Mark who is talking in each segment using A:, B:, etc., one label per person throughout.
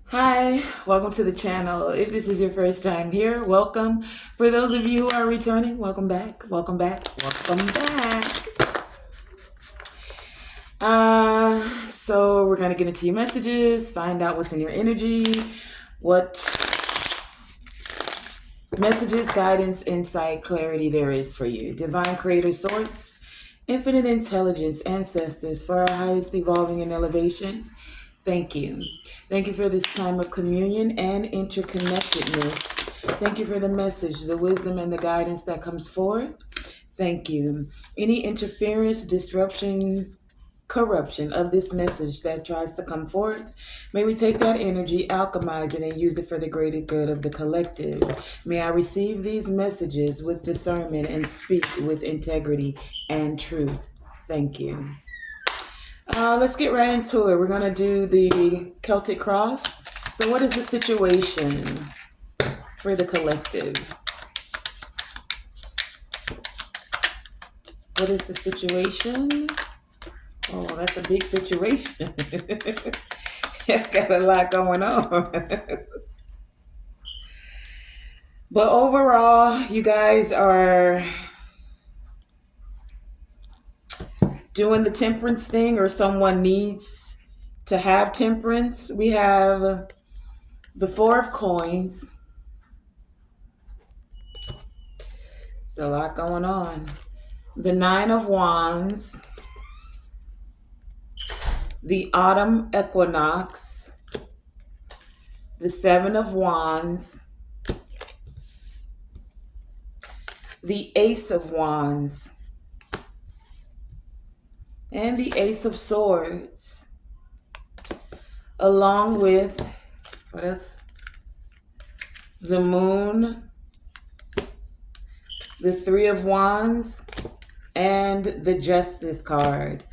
A: Hi, welcome to the channel. If this is your first time here, welcome. For those of you who are returning, welcome back, welcome back, welcome back. So we're gonna get into your messages, find out what's in your energy, what messages, guidance, insight, clarity there is for you. Divine Creator Source, Infinite Intelligence, Ancestors, for our highest evolving and elevation. Thank you. Thank you for this time of communion and interconnectedness. Thank you for the message, the wisdom, and the guidance that comes forth. Thank you. Any interference, disruption, corruption of this message that tries to come forth, may we take that energy, alchemize it, and use it for the greater good of the collective. May I receive these messages with discernment and speak with integrity and truth. Thank you. Let's get right into it. We're going to do the Celtic Cross. So what is the situation for the collective? What is the situation? Oh, that's a big situation. I've got a lot going on. But overall, you guys are doing the temperance thing, or someone needs to have temperance. We have the Four of Coins. There's a lot going on. The Nine of Wands. The Autumn Equinox. The Seven of Wands. The Ace of Wands. And the Ace of Swords. Along with, what else? The Moon. The Three of Wands. And the Justice card.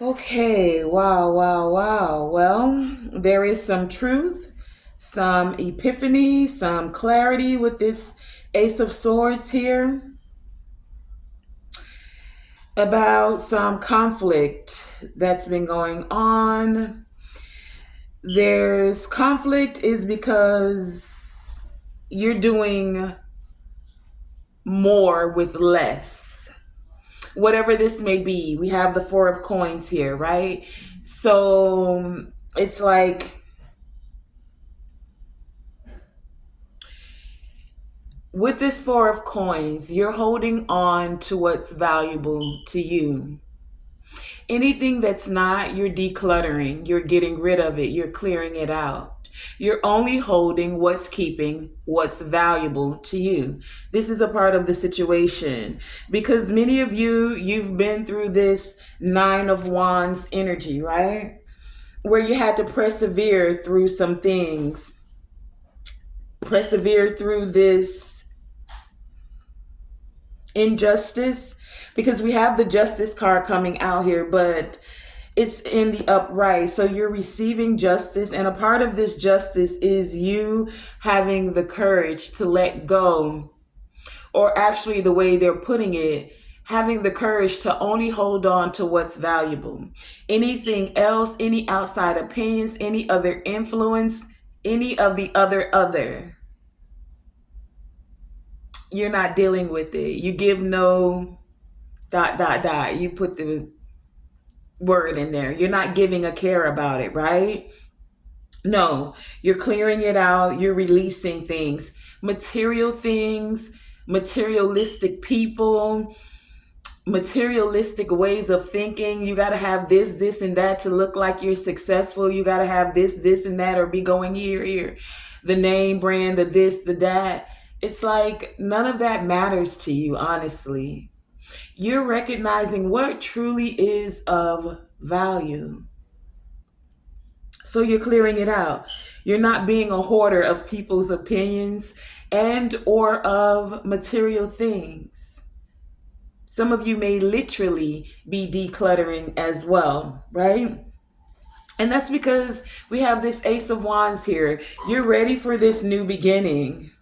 A: Okay, wow. Well, there is some truth, some epiphany, some clarity with this Ace of Swords here about some conflict that's been going on. There's conflict is because you're doing more with less. Whatever this may be, we have the Four of Coins here, right? So it's like with this Four of Coins, you're holding on to what's valuable to you. Anything that's not, you're decluttering, you're getting rid of it, you're clearing it out. You're only holding what's keeping what's valuable to you. This is a part of the situation because many of you, you've been through this Nine of Wands energy, right? Where you had to persevere through some things, persevere through this injustice, because we have the Justice card coming out here, but it's in the upright. So you're receiving justice, and a part of this justice is you having the courage to let go, or actually the way they're putting it, having the courage to only hold on to what's valuable. Anything else, any outside opinions, any other influence, any of the other, you're not dealing with it. You give no ... You put the word in there. You're not giving a care about it, right? No, you're clearing it out. You're releasing things, materialistic people, materialistic ways of thinking. You got to have this, and that to look like you're successful. You got to have this, and that, or be going here. The name brand, the this, the that. It's like none of that matters to you, honestly. You're recognizing what truly is of value. So you're clearing it out. You're not being a hoarder of people's opinions and or of material things. Some of you may literally be decluttering as well, right? And that's because we have this Ace of Wands here. You're ready for this new beginning.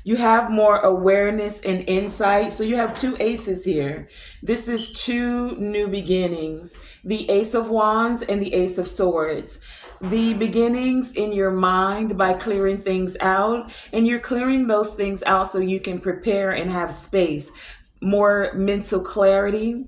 A: You have more awareness and insight. So you have two aces here. This is two new beginnings, the Ace of Wands and the Ace of Swords. The beginnings in your mind by clearing things out, and you're clearing those things out so you can prepare and have space, more mental clarity,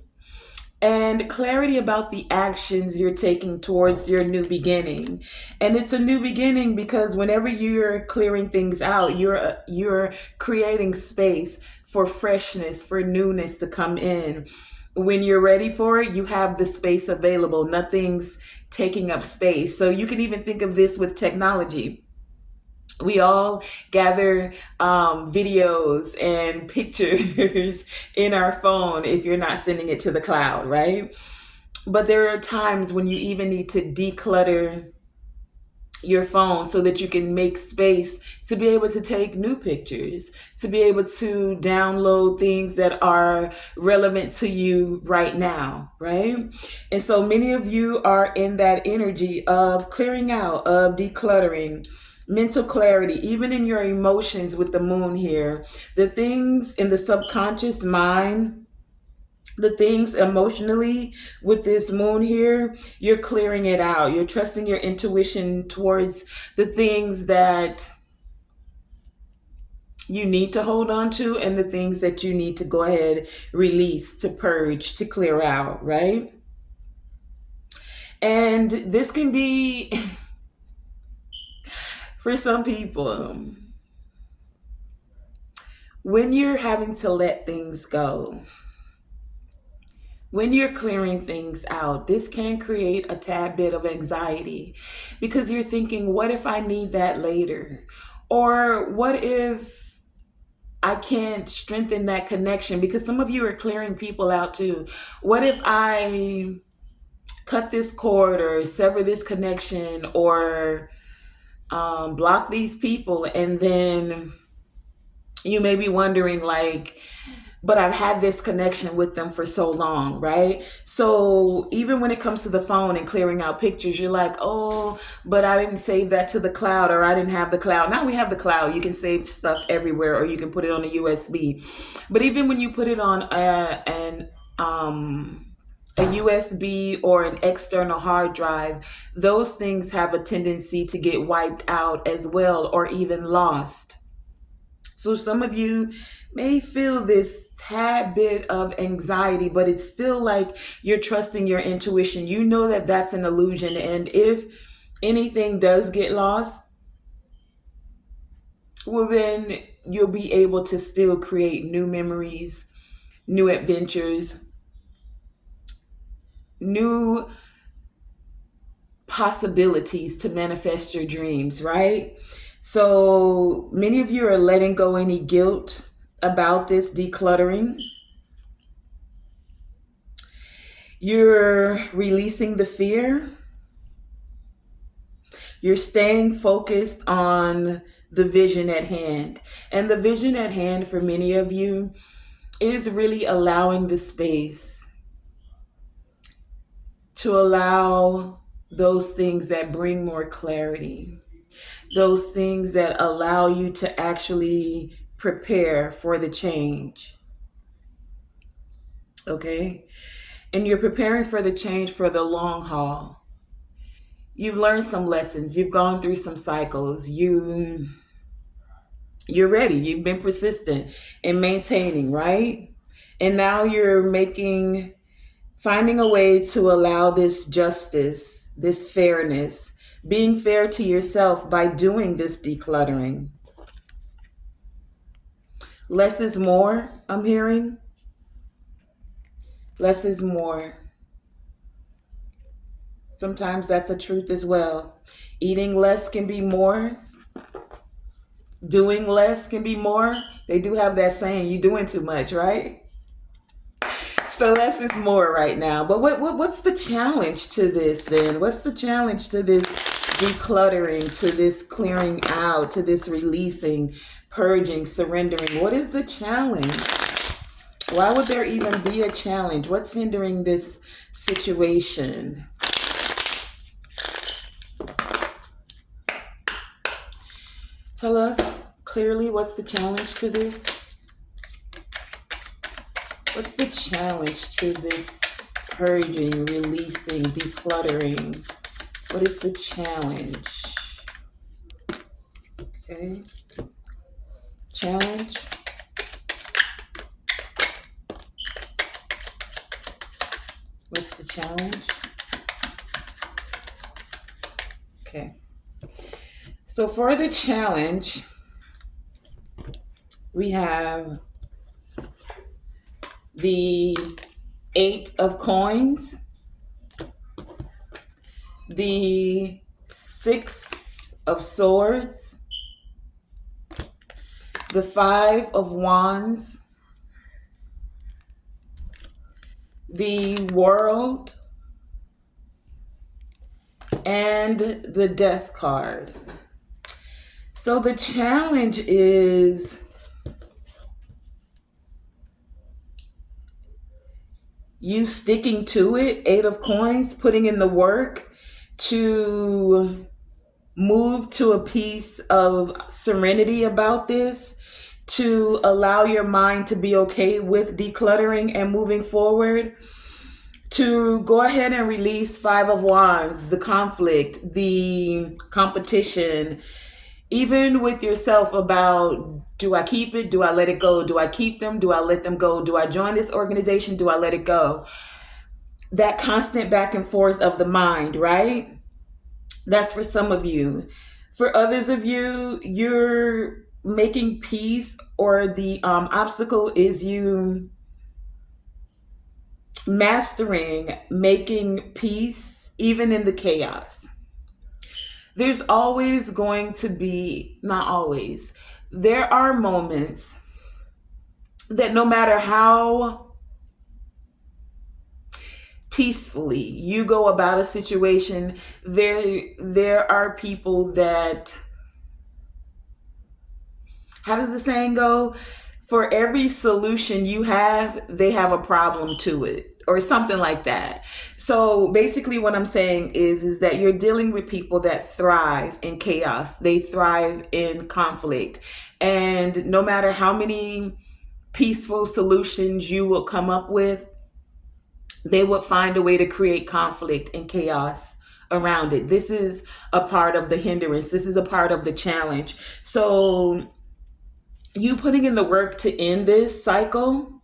A: and clarity about the actions you're taking towards your new beginning. And it's a new beginning because whenever you're clearing things out, you're creating space for freshness, for newness to come in. When you're ready for it, you have the space available. Nothing's taking up space. So you can even think of this with technology. We all gather videos and pictures in our phone if you're not sending it to the cloud, right? But there are times when you even need to declutter your phone so that you can make space to be able to take new pictures, to be able to download things that are relevant to you right now, right? And so many of you are in that energy of clearing out, of decluttering, mental clarity, even in your emotions with the moon here. The things in the subconscious mind, the things emotionally with this moon here, you're clearing it out. You're trusting your intuition towards the things that you need to hold on to and the things that you need to go ahead, release, to purge, to clear out, right? And this can be, for some people, when you're having to let things go, when you're clearing things out, this can create a tad bit of anxiety because you're thinking, what if I need that later? Or what if I can't strengthen that connection? Because some of you are clearing people out too. What if I cut this cord or sever this connection or block these people? And then you may be wondering, like, but I've had this connection with them for so long, right? So even when it comes to the phone and clearing out pictures, you're like, oh, but I didn't save that to the cloud, or I didn't have the cloud. Now we have the cloud. You can save stuff everywhere, or you can put it on a USB. But even when you put it on a USB or an external hard drive, those things have a tendency to get wiped out as well, or even lost. So some of you may feel this tad bit of anxiety, but it's still like you're trusting your intuition. You know that that's an illusion. And if anything does get lost, well, then you'll be able to still create new memories, new adventures, new possibilities to manifest your dreams, right? So many of you are letting go any guilt about this decluttering. You're releasing the fear. You're staying focused on the vision at hand. And the vision at hand for many of you is really allowing the space to allow those things that bring more clarity, those things that allow you to actually prepare for the change. Okay? And you're preparing for the change for the long haul. You've learned some lessons. You've gone through some cycles. You're ready. You've been persistent in maintaining, right? And now you're finding a way to allow this justice, this fairness, being fair to yourself by doing this decluttering. Less is more, I'm hearing. Less is more. Sometimes that's a truth as well. Eating less can be more. Doing less can be more. They do have that saying, you're doing too much, right? So less is more right now. But what's the challenge to this then? What's the challenge to this decluttering, to this clearing out, to this releasing, purging, surrendering? What is the challenge? Why would there even be a challenge? What's hindering this situation? Tell us, clearly what's the challenge to this? What's the challenge to this purging, releasing, decluttering? What is the challenge? Okay. Challenge. What's the challenge? Okay. So for the challenge, we have the 8 of coins, the 6 of swords, the 5 of wands, the world, and the death card. So the challenge is you sticking to it, 8 of coins, putting in the work to move to a piece of serenity about this, to allow your mind to be okay with decluttering and moving forward, to go ahead and release 5 of wands, the conflict, the competition, even with yourself about, do I keep it? Do I let it go? Do I keep them? Do I let them go? Do I join this organization? Do I let it go? That constant back and forth of the mind, right? That's for some of you. For others of you, you're making peace, or the obstacle is you mastering making peace even in the chaos. There's always going to be, not always, there are moments that no matter how peacefully you go about a situation, there are people that, how does the saying go? For every solution you have, they have a problem to it, or something like that. So basically what I'm saying is that you're dealing with people that thrive in chaos. They thrive in conflict. And no matter how many peaceful solutions you will come up with, they would find a way to create conflict and chaos around it. This is a part of the hindrance. This is a part of the challenge. So you putting in the work to end this cycle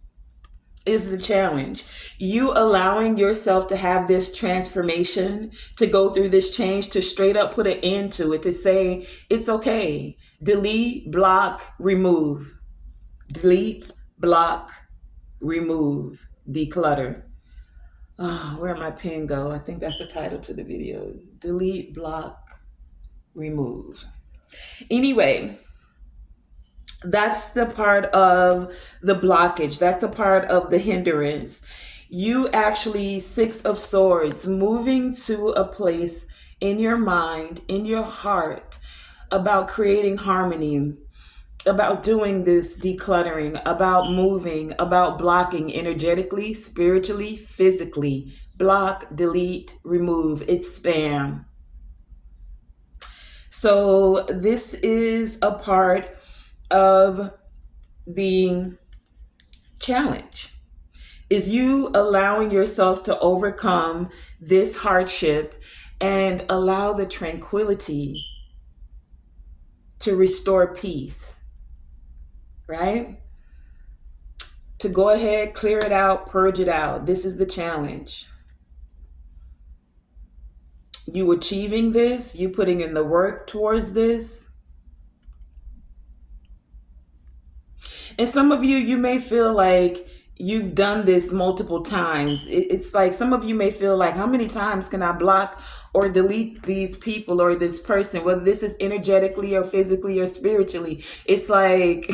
A: is the challenge. You allowing yourself to have this transformation, to go through this change, to straight up put an end to it, to say, it's okay. Delete, block, remove. Delete, block, remove, declutter. Oh, where'd my pen go? I think that's the title to the video. Delete, block, remove. Anyway, that's the part of the blockage. That's a part of the hindrance. You actually, 6 of swords, moving to a place in your mind, in your heart, about creating harmony, about doing this decluttering, about moving, about blocking energetically, spiritually, physically. Block, delete, remove. It's spam. So this is a part of the challenge, is you allowing yourself to overcome this hardship and allow the tranquility to restore peace, right? To go ahead, clear it out, purge it out. This is the challenge. You achieving this, you putting in the work towards this. And some of you, you may feel like you've done this multiple times. It's like some of you may feel like, how many times can I block or delete these people or this person, whether this is energetically or physically or spiritually? It's like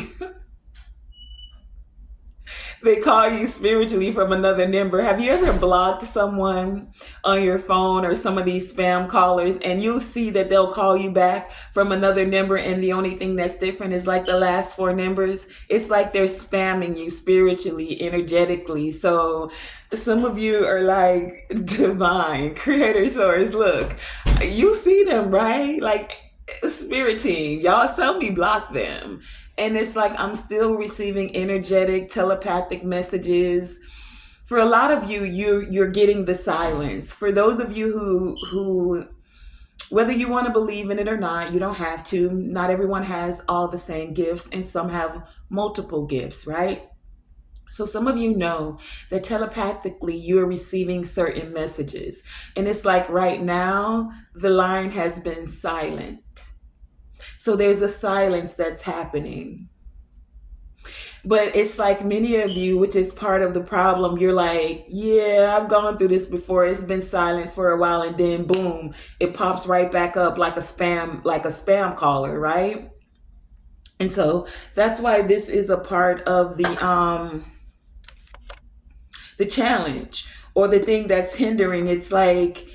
A: they call you spiritually from another number. Have you ever blocked someone on your phone or some of these spam callers, and you'll see that they'll call you back from another number, and the only thing that's different is like the last 4 numbers? It's like they're spamming you spiritually, energetically. So some of you are like divine creator source. Look, you see them, right? Like spirit team, y'all tell me block them. And it's like I'm still receiving energetic telepathic messages. For a lot of you, you're getting the silence. For those of you who whether you want to believe in it or not, you don't have to. Not everyone has all the same gifts, and some have multiple gifts, right? So some of you know that telepathically you're receiving certain messages. And it's like right now, the line has been silent. So there's a silence that's happening. But it's like many of you, which is part of the problem, you're like, yeah, I've gone through this before. It's been silent for a while, and then boom, it pops right back up like a spam caller, right? And so that's why this is a part of the challenge or the thing that's hindering. It's like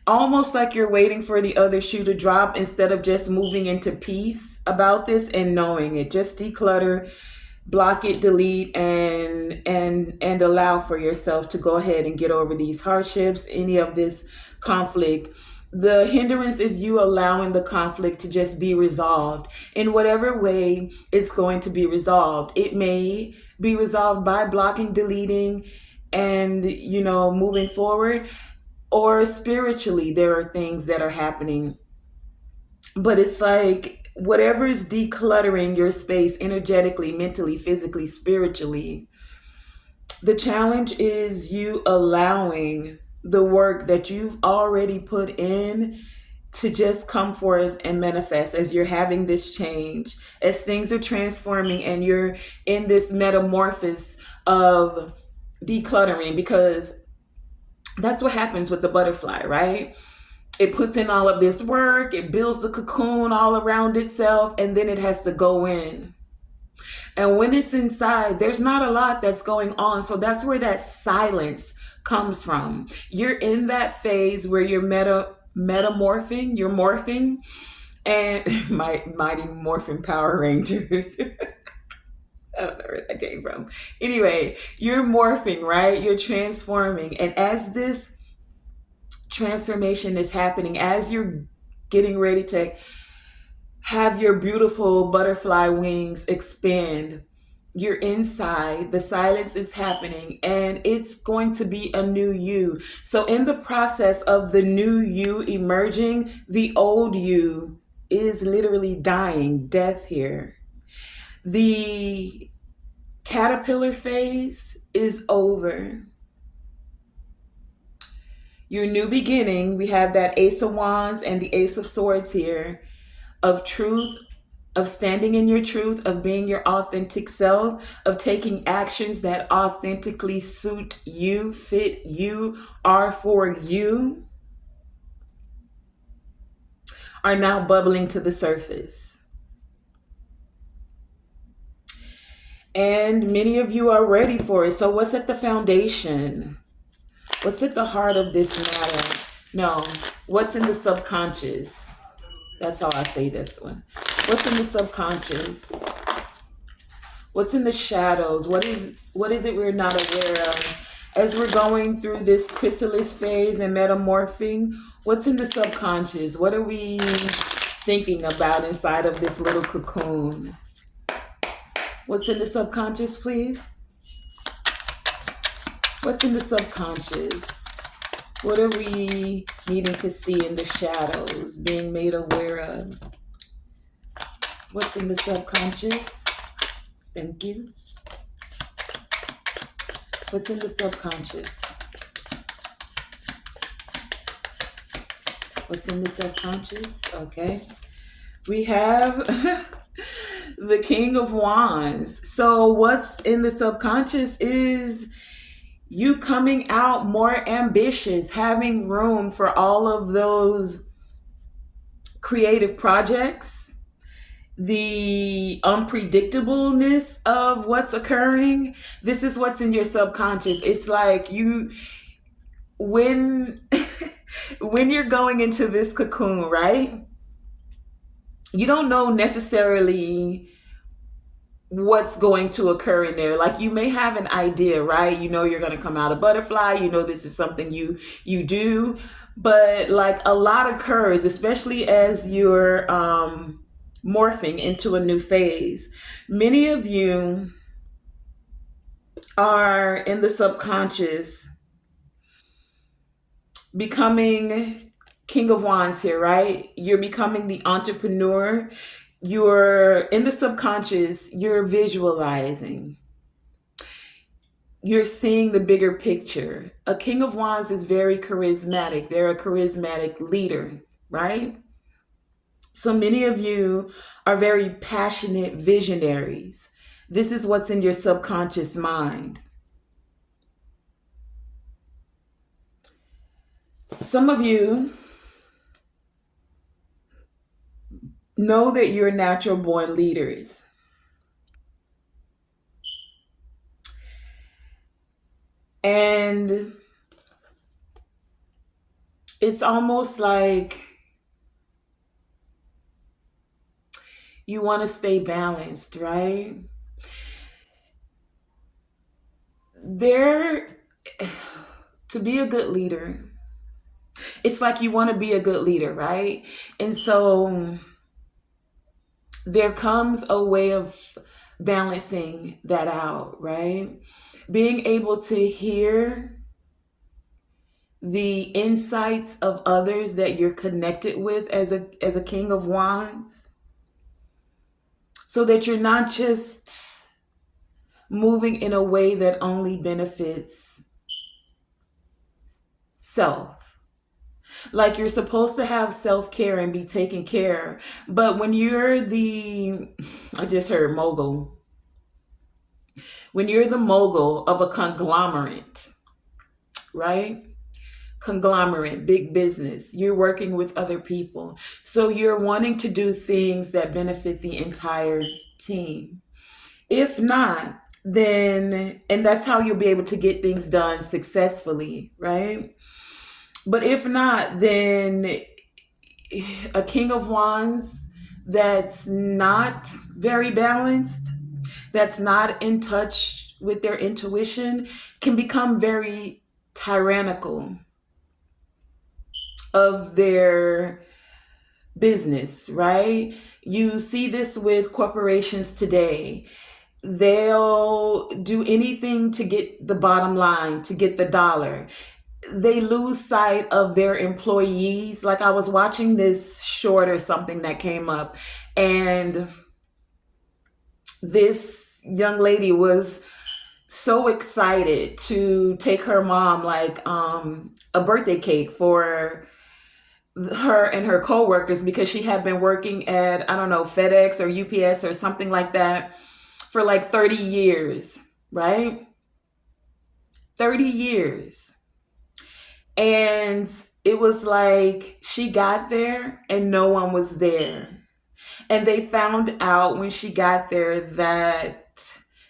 A: almost like you're waiting for the other shoe to drop instead of just moving into peace about this and knowing it. Just declutter, block it, delete, and allow for yourself to go ahead and get over these hardships, any of this conflict. The hindrance is you allowing the conflict to just be resolved in whatever way it's going to be resolved. It may be resolved by blocking, deleting, and moving forward, or spiritually there are things that are happening. But it's like whatever is decluttering your space energetically, mentally, physically, spiritually, the challenge is you allowing the work that you've already put in to just come forth and manifest as you're having this change, as things are transforming and you're in this metamorphosis of decluttering, because that's what happens with the butterfly, right? It puts in all of this work, it builds the cocoon all around itself, and then it has to go in. And when it's inside, there's not a lot that's going on. So that's where that silence comes from. You're in that phase where you're metamorphing, you're morphing, and mighty morphin Power Ranger. I don't know where that came from. Anyway, you're morphing, right? You're transforming. And as this transformation is happening, as you're getting ready to have your beautiful butterfly wings expand, you're inside, the silence is happening, and it's going to be a new you. So in the process of the new you emerging, the old you is literally dying, death here. The caterpillar phase is over. Your new beginning, we have that Ace of Wands and the Ace of Swords here, of truth, of standing in your truth, of being your authentic self, of taking actions that authentically suit you, fit you, are for you, are now bubbling to the surface. And many of you are ready for it. So what's at the foundation? What's at the heart of this matter? No, what's in the subconscious? That's how I say this one. What's in the subconscious? What's in the shadows? What is it we're not aware of? As we're going through this chrysalis phase and metamorphing, what's in the subconscious? What are we thinking about inside of this little cocoon? What's in the subconscious, please? What's in the subconscious? What are we needing to see in the shadows, being made aware of? What's in the subconscious? Thank you. What's in the subconscious? What's in the subconscious? Okay. We have the King of Wands. So what's in the subconscious is you coming out more ambitious, having room for all of those creative projects, the unpredictableness of what's occurring. This is what's in your subconscious. It's like when when you're going into this cocoon, right? You don't know necessarily what's going to occur in there. Like you may have an idea, right? You know you're going to come out a butterfly. You know this is something you do, But like a lot occurs, especially as you're morphing into a new phase. Many of you are in the subconscious becoming King of Wands here, right? You're becoming the entrepreneur. You're in the subconscious, you're visualizing, you're seeing the bigger picture. A King of Wands is very charismatic. They're a charismatic leader, right? So many of you are very passionate visionaries. This is what's in your subconscious mind. Some of you know that you're natural born leaders. And it's almost like you want to stay balanced, right? There, to be a good leader, it's like you want to be a good leader, right? And so there comes a way of balancing that out, right? Being able to hear the insights of others that you're connected with as a king of wands, so that you're not just moving in a way that only benefits self. Like you're supposed to have self-care and be taken care, but when you're the I just heard mogul, when you're the mogul of a conglomerate, right? Conglomerate, big business. You're working with other people. So you're wanting to do things that benefit the entire team. If not, then, and that's how you'll be able to get things done successfully, right? But if not, then a King of Wands that's not very balanced, that's not in touch with their intuition, can become very tyrannical of their business, right? You see this with corporations today. They'll do anything to get the bottom line, to get the dollar. They lose sight of their employees. Like I was watching this short or something that came up, and this young lady was so excited to take her mom like a birthday cake for her and her coworkers, because she had been working at, I don't know, FedEx or UPS or something like that for like 30 years, right? 30 years. And it was like she got there and no one was there. And they found out when she got there that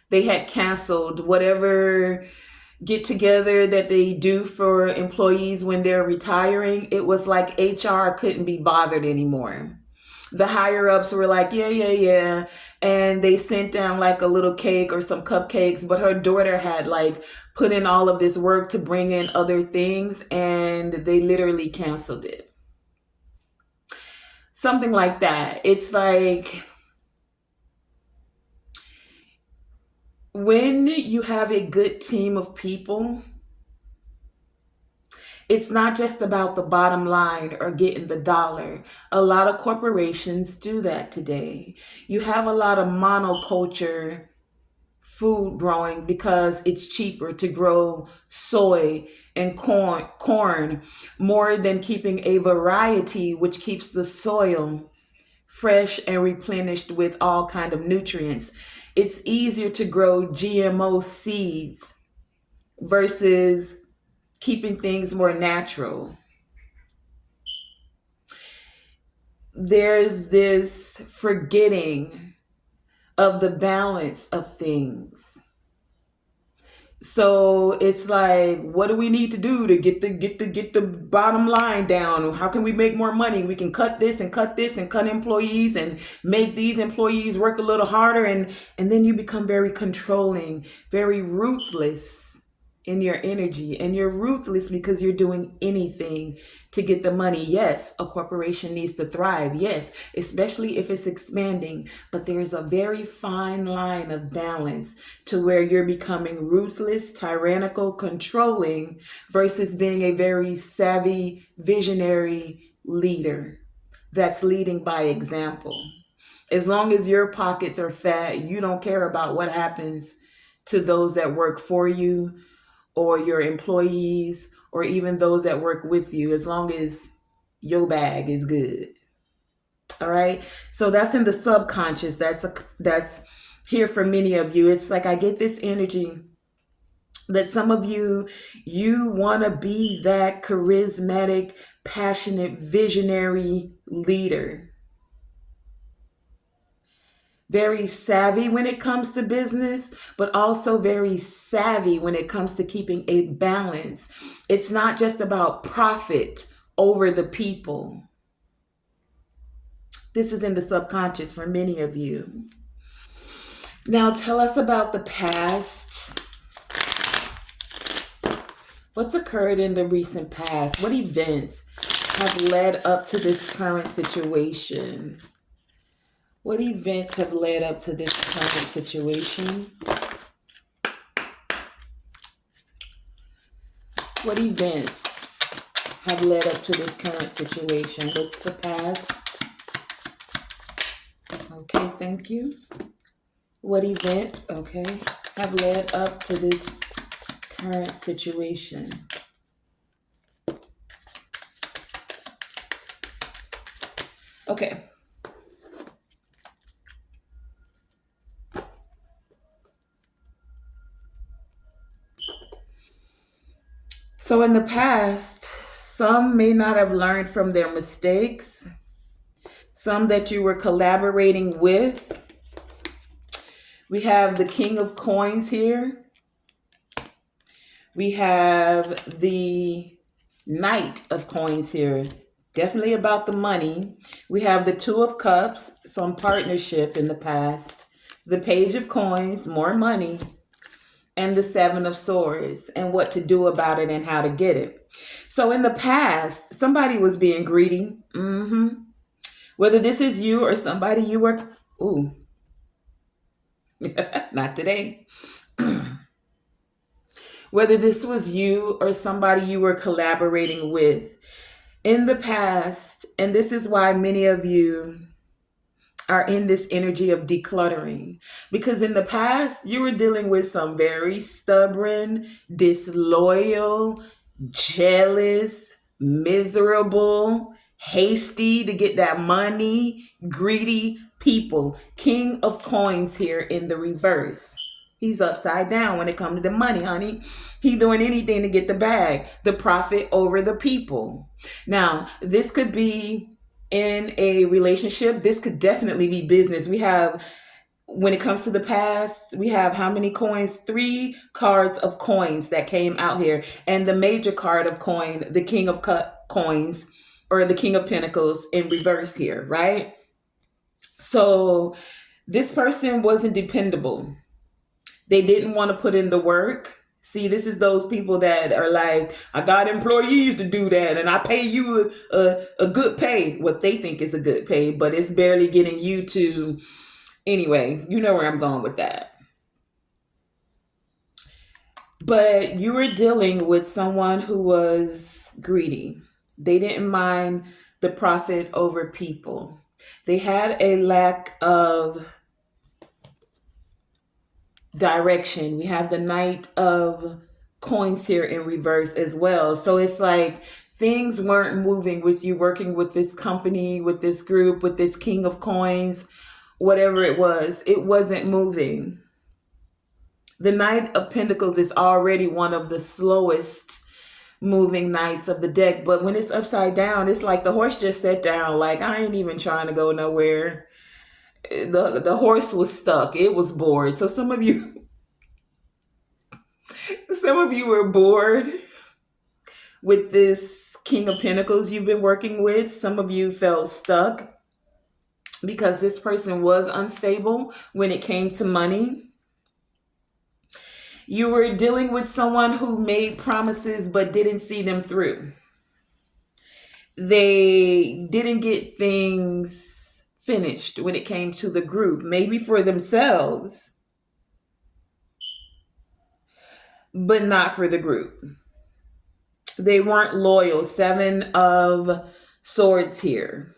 A: they had canceled whatever get together that they do for employees when they're retiring. It was like HR couldn't be bothered anymore. The higher ups were like, yeah, yeah, yeah. And they sent down like a little cake or some cupcakes, but her daughter had like put in all of this work to bring in other things, and they literally canceled it. Something like that. It's like when you have a good team of people, it's not just about the bottom line or getting the dollar. A lot of corporations do that today. You have a lot of monoculture food growing because it's cheaper to grow soy and corn more than keeping a variety which keeps the soil fresh and replenished with all kind of nutrients. It's easier to grow GMO seeds versus keeping things more natural. There's this forgetting of the balance of things. So it's like, what do we need to do to get the bottom line down? How can we make more money? We can cut this and cut this and cut employees and make these employees work a little harder, and then you become very controlling, very ruthless. in your energy, and you're ruthless because you're doing anything to get the money. Yes, a corporation needs to thrive. Yes, especially if it's expanding, but there's a very fine line of balance to where you're becoming ruthless, tyrannical, controlling versus being a very savvy, visionary leader that's leading by example. As long as your pockets are fat, you don't care about what happens to those that work for you or your employees or even those that work with you, as long as your bag is good. All right. So that's in the subconscious. That's here for many of you. It's like I get this energy that some of you want to be that charismatic, passionate, visionary leader, very savvy when it comes to business, but also very savvy when it comes to keeping a balance. It's not just about profit over the people. This is in the subconscious for many of you. Now, tell us about the past. What's occurred in the recent past? What events have led up to this current situation? What events have led up to this current situation? What events have led up to this current situation? What's the past? Okay, thank you. What event, okay, have led up to this current situation? Okay. So in the past, some may not have learned from their mistakes. Some that you were collaborating with. We have the King of Coins here. We have the Knight of Coins here. Definitely about the money. We have the Two of Cups, some partnership in the past. The Page of Coins, more money. And the Seven of Swords, and what to do about it and how to get it. So in the past, somebody was being greedy. Whether this is you or somebody you were, ooh, not today. Whether this was you or somebody you were collaborating with in the past, and this is why many of you are in this energy of decluttering, because in the past you were dealing with some very stubborn, disloyal, jealous, miserable, hasty to get that money, greedy people. King of Coins here in the reverse. He's upside down when it comes to the money, honey. He doing anything to get the bag, the profit over the people. Now, this could be in a relationship. This could definitely be business. We have, when it comes to the past, we have how many coins? 3 cards of coins that came out here. And the major card of coin, the King of Coins, or the King of Pentacles in reverse here, right? So this person wasn't dependable. They didn't want to put in the work. See, this is those people that are like, I got employees to do that, and I pay you a good pay, what they think is a good pay, but it's barely getting you to, anyway, you know where I'm going with that. But you were dealing with someone who was greedy. They didn't mind the profit over people. They had a lack of direction. We have the Knight of Coins here in reverse as well. So it's like things weren't moving with you working with this company, with this group, with this King of Coins, whatever it was. It wasn't moving. The Knight of Pentacles is already one of the slowest moving knights of the deck, but when it's upside down, it's like the horse just sat down. Like, I ain't even trying to go nowhere. The horse was stuck. It was bored. So some of you were bored with this King of Pentacles you've been working with. Some of you felt stuck because this person was unstable when it came to money. You were dealing with someone who made promises but didn't see them through. They didn't get things finished when it came to the group, maybe for themselves, but not for the group. They weren't loyal. Seven of Swords here.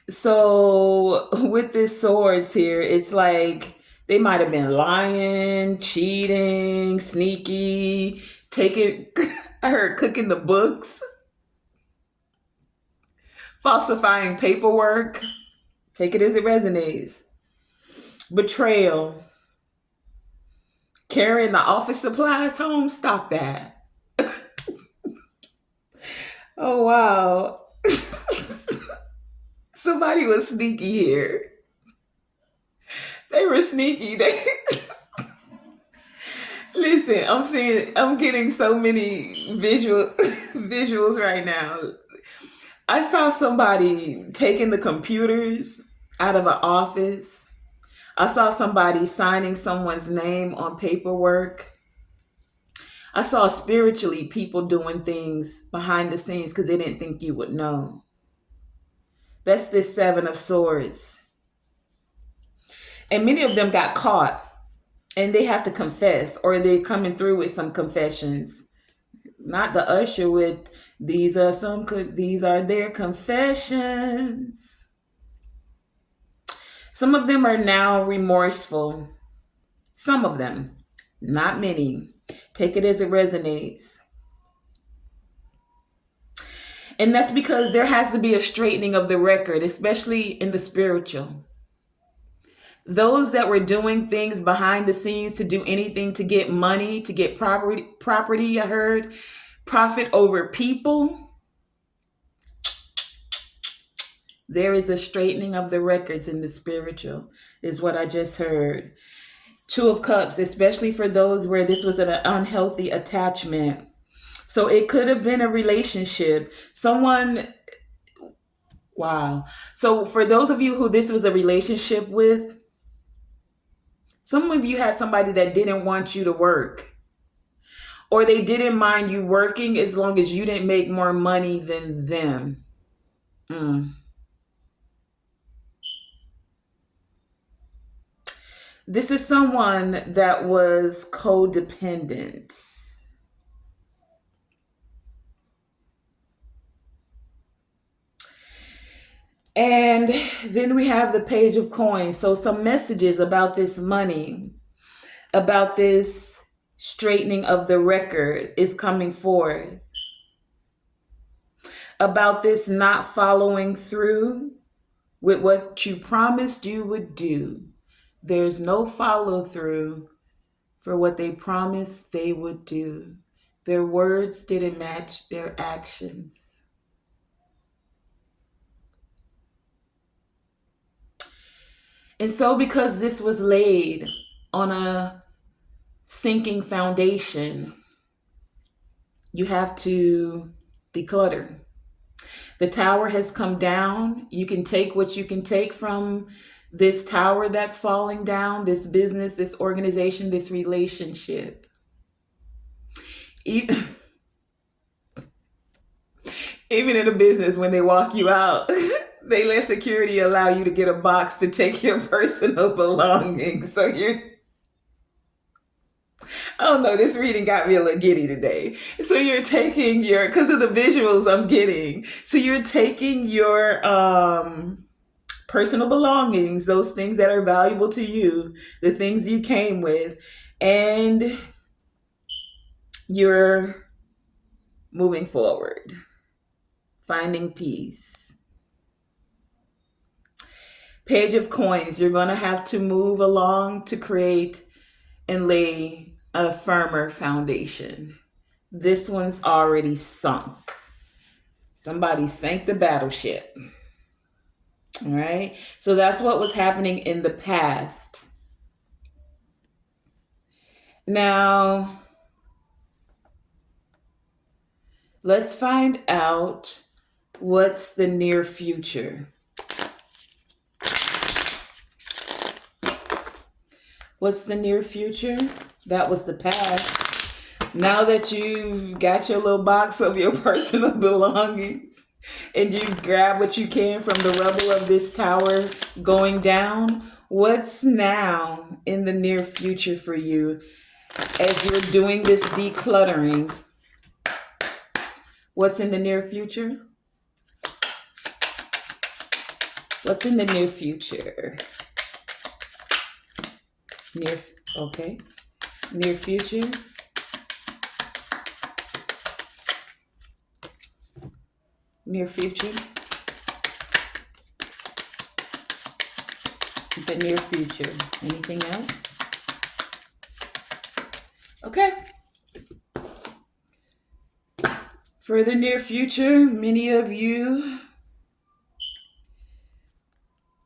A: So with this Swords here, it's like they might have been lying, cheating, sneaky, taking, I heard cooking the books, falsifying paperwork. Take it as it resonates. Betrayal. Carrying the office supplies home. Stop that. Oh, wow. Somebody was sneaky here. They were sneaky. They listen. I'm getting so many visuals right now. I saw somebody taking the computers out of an office. I saw somebody signing someone's name on paperwork. I saw spiritually people doing things behind the scenes because they didn't think you would know. That's this Seven of Swords. And many of them got caught and they have to confess, or they're coming through with some confessions. Not the usher with these are their confessions. Some of them are now remorseful. Some of them, not many. Take it as it resonates. And that's because there has to be a straightening of the record, especially in the spiritual. Those that were doing things behind the scenes to do anything to get money, to get property, I heard, profit over people. There is a straightening of the records in the spiritual, is what I just heard. Two of Cups, especially for those where this was an unhealthy attachment. So it could have been a relationship. Wow. So for those of you who this was a relationship with, some of you had somebody that didn't want you to work. Or they didn't mind you working as long as you didn't make more money than them. This is someone that was codependent. And then we have the Page of Coins. So some messages about this money, about this straightening of the record is coming forth. About this not following through with what you promised you would do. There's no follow through for what they promised they would do. Their words didn't match their actions. And so because this was laid on a sinking foundation, you have to declutter. The tower has come down. You can take what you can take from this tower that's falling down, this business, this organization, this relationship. Even in a business, when they walk you out, they let security allow you to get a box to take your personal belongings. So I don't know, this reading got me a little giddy today. So you're taking because of the visuals I'm getting, so you're taking your personal belongings, those things that are valuable to you, the things you came with, and you're moving forward, finding peace. Page of Coins, you're going to have to move along to create and lay a firmer foundation. This one's already sunk. Somebody sank the battleship. All right. So that's what was happening in the past. Now, let's find out what's the near future. What's the near future? That was the past. Now that you've got your little box of your personal belongings and you grab what you can from the rubble of this tower going down, what's now in the near future for you as you're doing this decluttering? What's in the near future? What's in the near future? Near, okay. Near future. Near future. The near future. Anything else? Okay. For the near future, many of you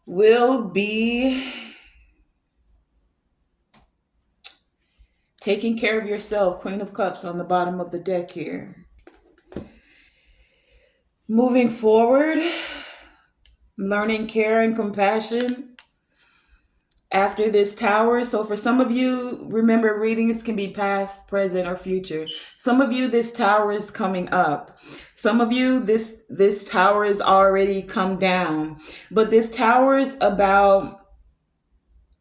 A: will be taking care of yourself. Queen of Cups on the bottom of the deck here. Moving forward, learning care and compassion after this tower. So for some of you, remember, readings can be past, present, or future. Some of you, this tower is coming up. Some of you, this tower is already come down. But this tower is about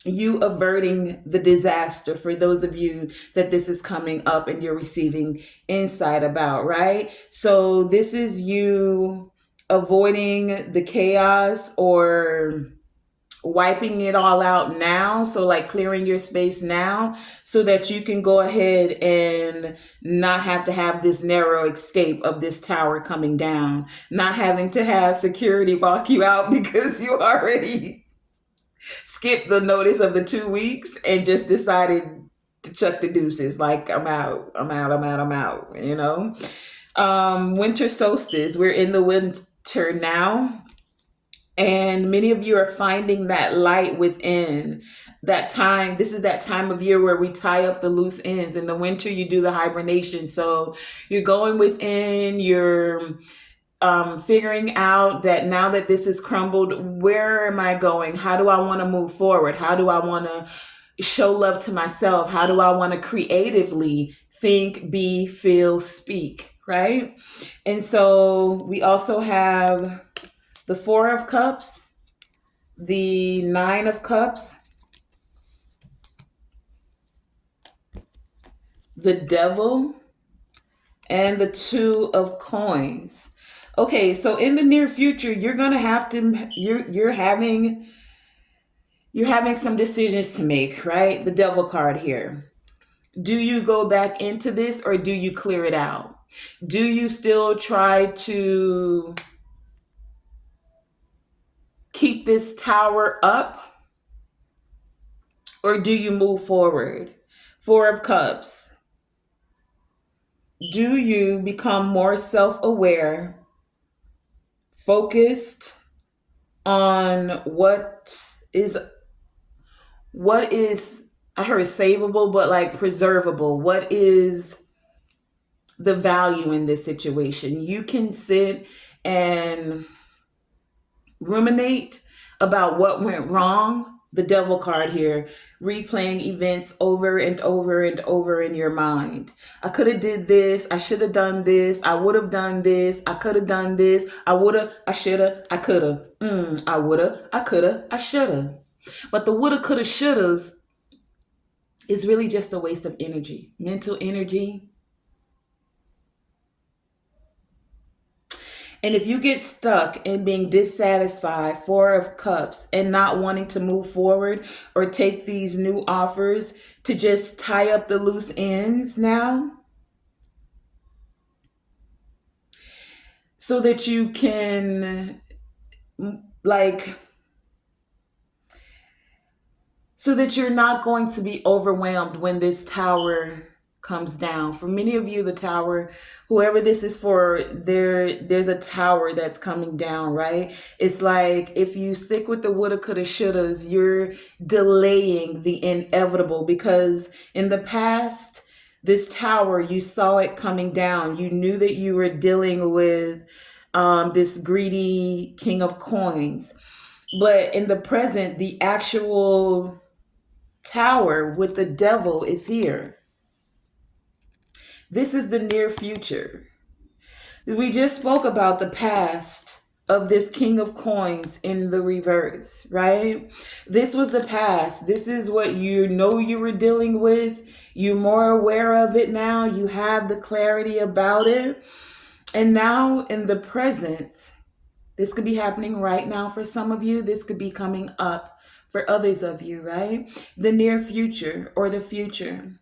A: you averting the disaster, for those of you that this is coming up and you're receiving insight about, right? So this is you avoiding the chaos or wiping it all out now. So like clearing your space now so that you can go ahead and not have to have this narrow escape of this tower coming down, not having to have security walk you out because you already skipped the notice of the 2 weeks and just decided to chuck the deuces. Like, I'm out, I'm out, I'm out, I'm out, you know? Winter solstice, we're in the winter now. And many of you are finding that light within that time. This is that time of year where we tie up the loose ends. In the winter, you do the hibernation. So you're going within, you're figuring out that now that this is crumbled, where am I going? How do I want to move forward? How do I want to show love to myself? How do I want to creatively think, be, feel, speak, right? And so we also have the Four of Cups, the Nine of Cups, the Devil, and the Two of Coins. Okay, so in the near future, you're gonna have to you're having some decisions to make, right? The Devil card here. Do you go back into this or do you clear it out? Do you still try to keep this tower up or do you move forward? Four of Cups. Do you become more self-aware, focused on what is I heard savable, but like preservable? What is the value in this situation? You can sit and ruminate about what went wrong. The Devil card here, replaying events over and over and over in your mind. I could have did this. I should have done this. I would have done this. I could have done this. I would have. I should have. I could have. I would have. I could have. I should have. But the woulda, coulda, shouldas is really just a waste of energy, mental energy. And if you get stuck in being dissatisfied, Four of Cups, and not wanting to move forward or take these new offers to just tie up the loose ends now, so that you can so that you're not going to be overwhelmed when this tower comes down. For many of you, the tower, whoever this is for, there's a tower that's coming down, right? It's like if you stick with the woulda, coulda, shouldas, you're delaying the inevitable, because in the past, this tower, you saw it coming down. You knew that you were dealing with this greedy King of Coins. But in the present, the actual Tower with the devil is here. This is the near future. We just spoke about the past of this King of Coins in the reverse, right? This was the past. This is what you know you were dealing with. You're more aware of it now. You have the clarity about it. And now in the present, this could be happening right now for some of you. This could be coming up for others of you, right? The near future or the future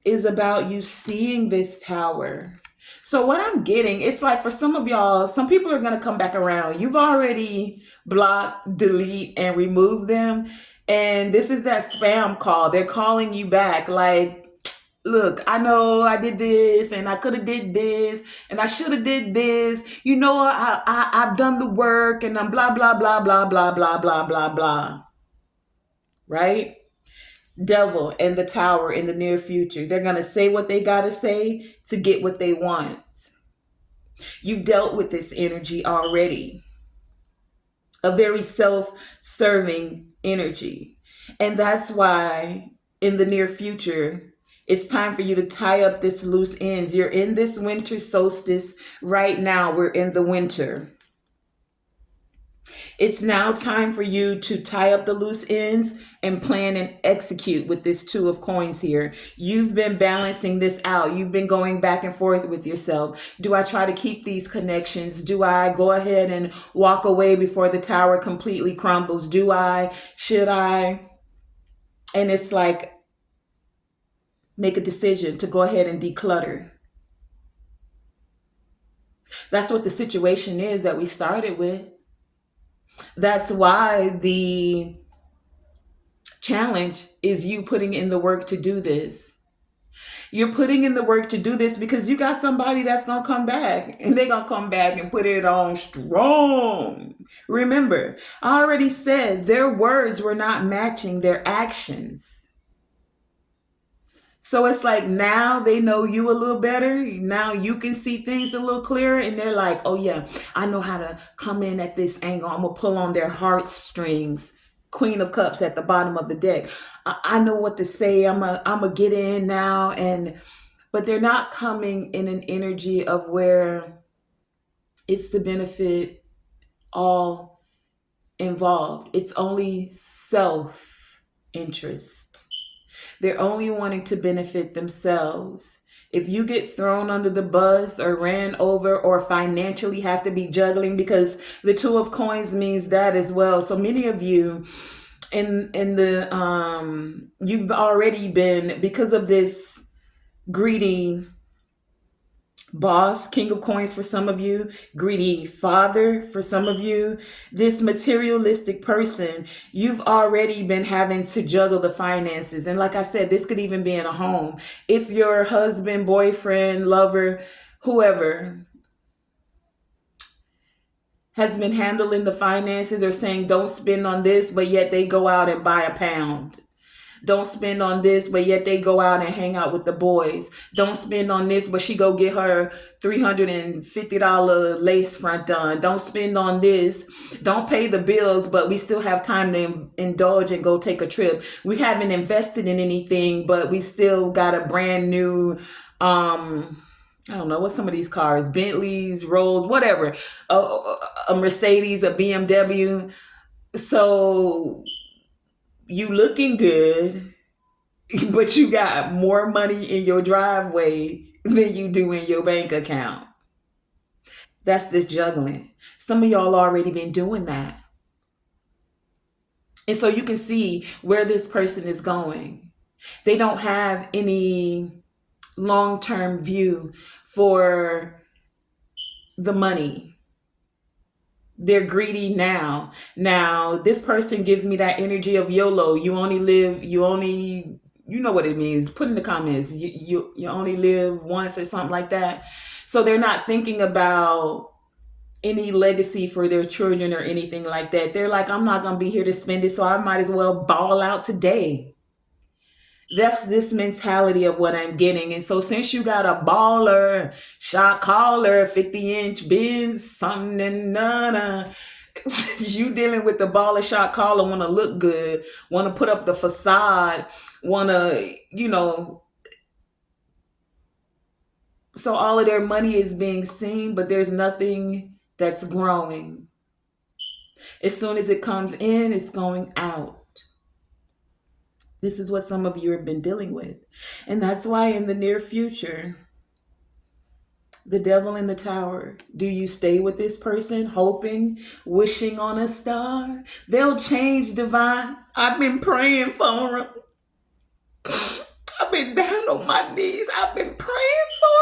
A: is about you seeing this tower. So what I'm getting, it's like for some of y'all, some people are going to come back around. You've already blocked, delete, and removed them. And this is that spam call. They're calling you back like, look, I know I did this and I could have did this and I should have did this. You know, I've done the work and I'm blah, blah, blah, blah, blah, blah, blah, blah, blah. Right? Devil and the tower in the near future. They're going to say what they got to say to get what they want. You've dealt with this energy already, a very self serving energy. And that's why in the near future, it's time for you to tie up this loose ends. You're in this winter solstice right now. We're in the winter. It's now time for you to tie up the loose ends and plan and execute with this Two of Coins here. You've been balancing this out. You've been going back and forth with yourself. Do I try to keep these connections? Do I go ahead and walk away before the tower completely crumbles? Do I? Should I? And it's like, make a decision to go ahead and declutter. That's what the situation is that we started with. That's why the challenge is you putting in the work to do this. You're putting in the work to do this because you got somebody that's going to come back and they're going to come back and put it on strong. Remember, I already said their words were not matching their actions. So it's like now they know you a little better. Now you can see things a little clearer. And they're like, oh, yeah, I know how to come in at this angle. I'm going to pull on their heartstrings. Queen of Cups at the bottom of the deck. I know what to say. I'm a get in now. But they're not coming in an energy of where it's to benefit all involved. It's only self-interest. They're only wanting to benefit themselves. If you get thrown under the bus or ran over or financially have to be juggling, because the Two of Coins means that as well. So many of you in the you've already been, because of this greedy boss, King of Coins for some of you, greedy father for some of you, this materialistic person, you've already been having to juggle the finances. And like I said, this could even be in a home. If your husband, boyfriend, lover, whoever has been handling the finances or saying don't spend on this, but yet they go out and buy a pound. Don't spend on this, but yet they go out and hang out with the boys. Don't spend on this, but she go get her $350 lace front done. Don't spend on this. Don't pay the bills, but we still have time to indulge and go take a trip. We haven't invested in anything, but we still got a brand new, I don't know what some of these cars, Bentleys, Rolls, whatever, a Mercedes, a BMW. So you looking good, but you got more money in your driveway than you do in your bank account. That's this juggling. Some of y'all already been doing that. And so you can see where this person is going. They don't have any long-term view for the money. They're greedy now. Now, this person gives me that energy of YOLO. You only live, you know what it means. Put in the comments. You only live once or something like that. So they're not thinking about any legacy for their children or anything like that. They're like, I'm not going to be here to spend it, so I might as well ball out today. That's this mentality of what I'm getting. And so since you got a baller, shot caller, 50-inch Benz, something and none, You dealing with the baller shot caller, want to look good, want to put up the facade, want to, so all of their money is being seen, but there's nothing that's growing. As soon as it comes in, it's going out. This is what some of you have been dealing with. And that's why in the near future, the devil in the tower, do you stay with this person hoping, wishing on a star? They'll change, divine. I've been praying for them. I've been down on my knees. I've been praying for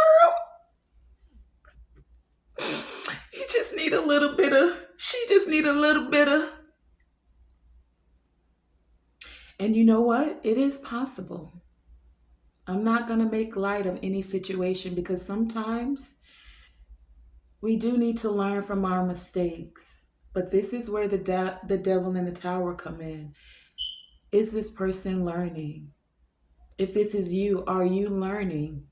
A: them. He just need a little bit of, she just need a little bit of. And you know what? It is possible. I'm not going to make light of any situation because sometimes we do need to learn from our mistakes. But this is where the devil in the tower come in. Is this person learning? If this is you, are you learning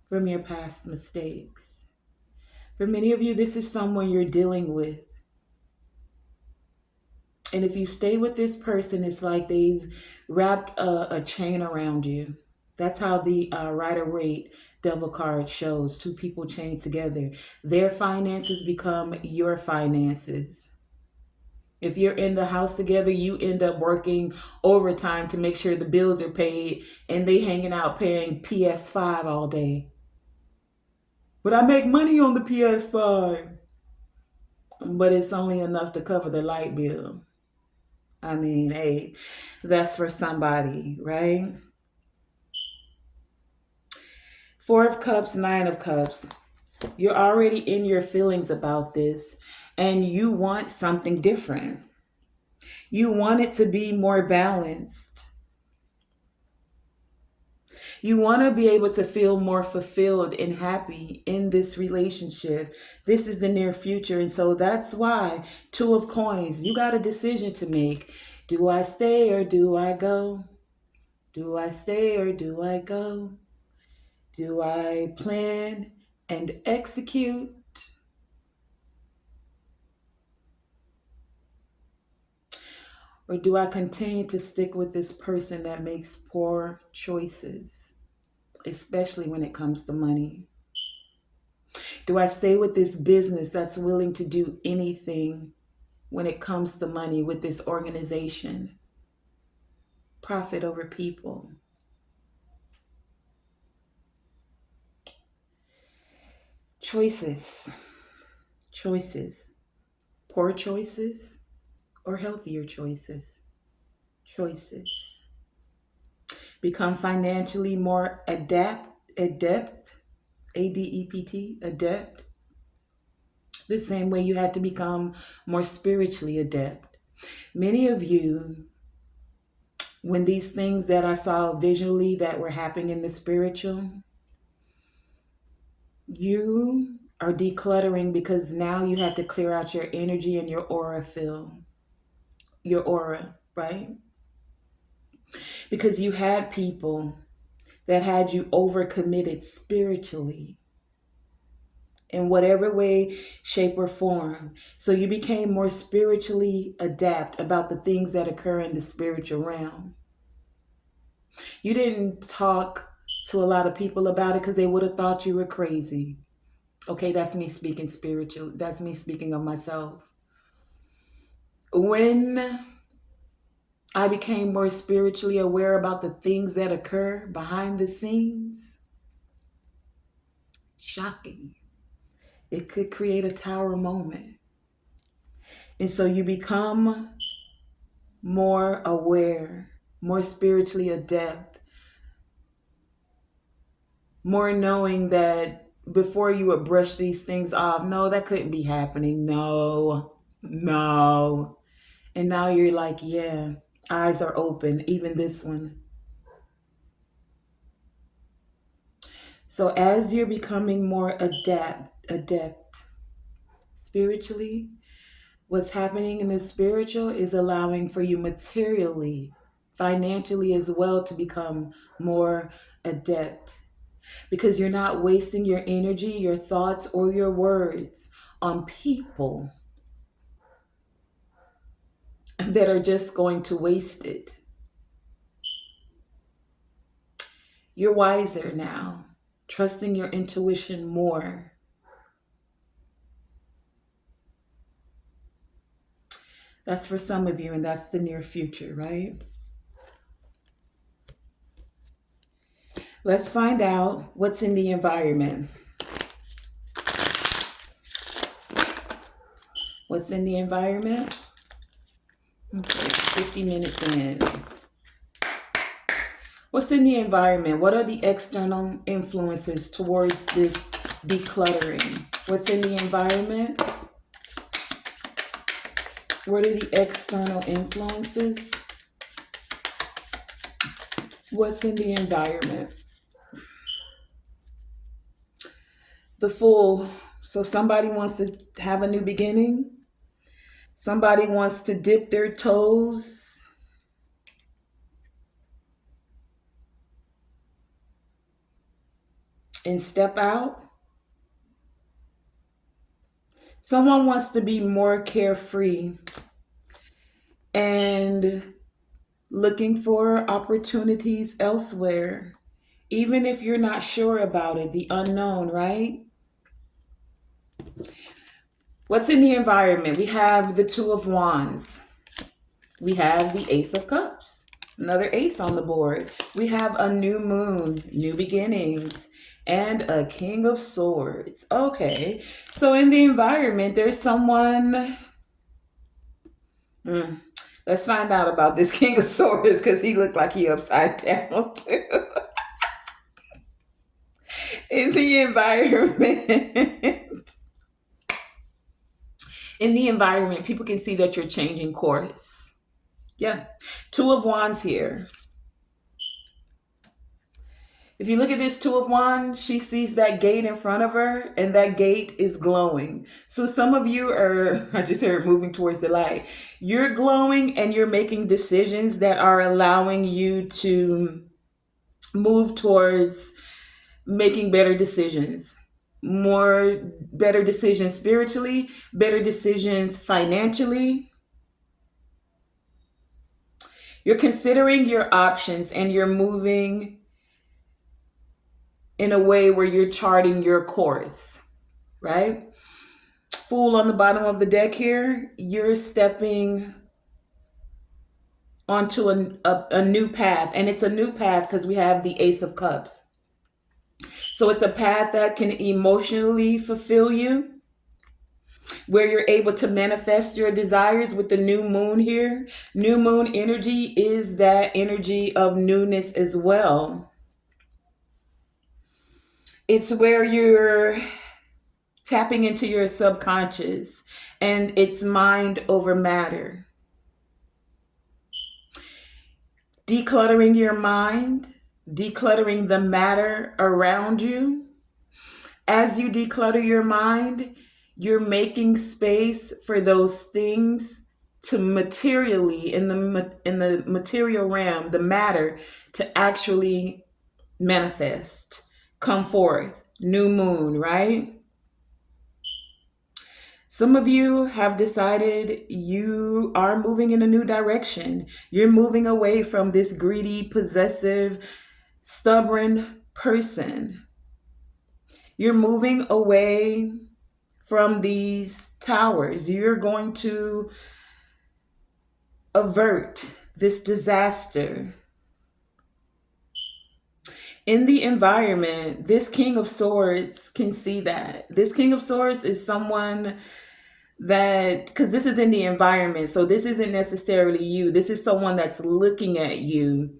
A: from your past mistakes? For many of you, this is someone you're dealing with. And if you stay with this person, it's like they've wrapped a chain around you. That's how the Rider Waite devil card shows two people chained together. Their finances become your finances. If you're in the house together, you end up working overtime to make sure the bills are paid, and they hanging out paying PS5 all day. But I make money on the PS5. But it's only enough to cover the light bill. I mean, hey, that's for somebody, right? Four of Cups, Nine of Cups. You're already in your feelings about this, and you want something different. You want it to be more balanced. You want to be able to feel more fulfilled and happy in this relationship. This is the near future. And so that's why Two of Coins, you got a decision to make. Do I stay or do I go? Do I stay or do I go? Do I plan and execute? Or do I continue to stick with this person that makes poor choices, especially when it comes to money? Do I stay with this business that's willing to do anything when it comes to money with this organization? Profit over people. Choices. Choices. Poor choices or healthier choices? Choices. Become financially more adept, ADEPT, adept. The same way you had to become more spiritually adept. Many of you, when these things that I saw visually that were happening in the spiritual, you are decluttering because now you had to clear out your energy and your aura field. Your aura, right? Because you had people that had you overcommitted spiritually in whatever way, shape, or form. So you became more spiritually adept about the things that occur in the spiritual realm. You didn't talk to a lot of people about it because they would have thought you were crazy. Okay, that's me speaking spiritual. That's me speaking of myself. When I became more spiritually aware about the things that occur behind the scenes, shocking. It could create a tower moment. And so you become more aware, more spiritually adept, more knowing that before you would brush these things off, no, that couldn't be happening. No, no. And now you're like, yeah, eyes are open, even this one. So as you're becoming more adept spiritually, what's happening in the spiritual is allowing for you materially, financially as well, to become more adept. Because you're not wasting your energy, your thoughts, or your words on people. that are just going to waste it. You're wiser now, trusting your intuition more. That's for some of you, and that's the near future, right? Let's find out what's in the environment. What's in the environment? Okay, 50 minutes in. What's in the environment? What are the external influences towards this decluttering? What's in the environment? What are the external influences? What's in the environment? The Fool. So somebody wants to have a new beginning. Somebody wants to dip their toes and step out. Someone wants to be more carefree and looking for opportunities elsewhere, even if you're not sure about it, the unknown, right? What's in the environment? We have the Two of Wands. We have the Ace of Cups. Another ace on the board. We have a new moon, new beginnings, and a King of Swords. Okay, so in the environment, there's someone. Let's find out about this King of Swords because he looked like he upside down too. In the environment. In the environment, people can see that you're changing course. Yeah. Two of Wands here. If you look at this Two of Wands, she sees that gate in front of her, and that gate is glowing. So some of you are, I just heard moving towards the light. You're glowing and you're making decisions that are allowing you to move towards making better decisions. Better decisions spiritually, better decisions financially. You're considering your options and you're moving in a way where you're charting your course, right? Fool on the bottom of the deck here, you're stepping onto a new path. And it's a new path because we have the Ace of Cups. So it's a path that can emotionally fulfill you, where you're able to manifest your desires with the new moon here. New moon energy is that energy of newness as well. It's where you're tapping into your subconscious and it's mind over matter. Decluttering your mind, decluttering the matter around you. As you declutter your mind, you're making space for those things to materially, in the material realm, the matter, to actually manifest, come forth. New moon, right? Some of you have decided you are moving in a new direction. You're moving away from this greedy, possessive, stubborn person. You're moving away from these towers. You're going to avert this disaster. In the environment, this King of Swords can see that. This King of Swords is someone that, because this is in the environment, so this isn't necessarily you. This is someone that's looking at you,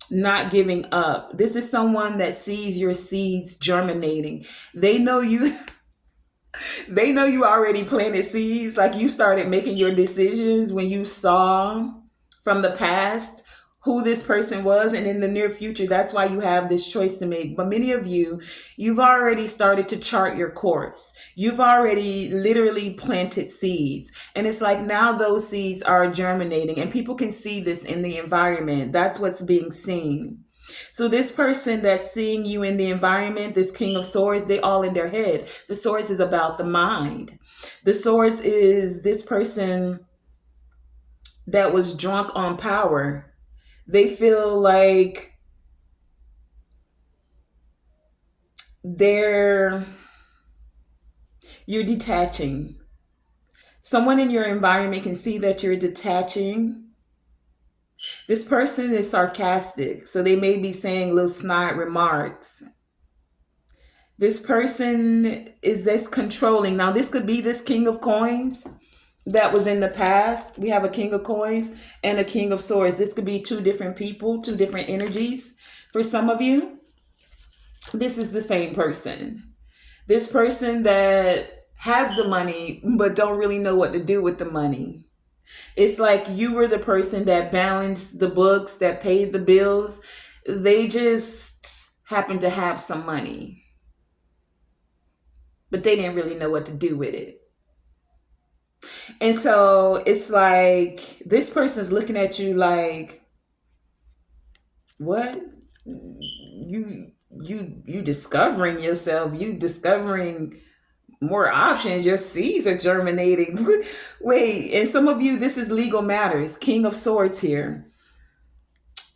A: not giving up. This is someone that sees your seeds germinating. They know you. They know you already planted seeds. Like you started making your decisions when you saw from the past who this person was, and in the near future, that's why you have this choice to make. But many of you, you've already started to chart your course. You've already literally planted seeds, and it's like now those seeds are germinating, and people can see this in the environment. That's what's being seen. So this person that's seeing you in the environment, this King of Swords, they all in their head. The Swords is about the mind. The Swords is this person that was drunk on power. They feel like they're you're detaching. Someone in your environment can see that you're detaching. This person is sarcastic, so they may be saying little snide remarks. This person is this controlling. Now, this could be this king of coins that was in the past. We have a king of coins and a king of swords. This could be two different people, two different energies. For some of you, this is the same person. This person that has the money but don't really know what to do with the money. It's like you were the person that balanced the books, that paid the bills. They just happened to have some money, but they didn't really know what to do with it. And so it's like this person's looking at you like, what? You discovering yourself, you discovering more options, your seeds are germinating. Wait, and some of you, this is legal matters, king of swords here.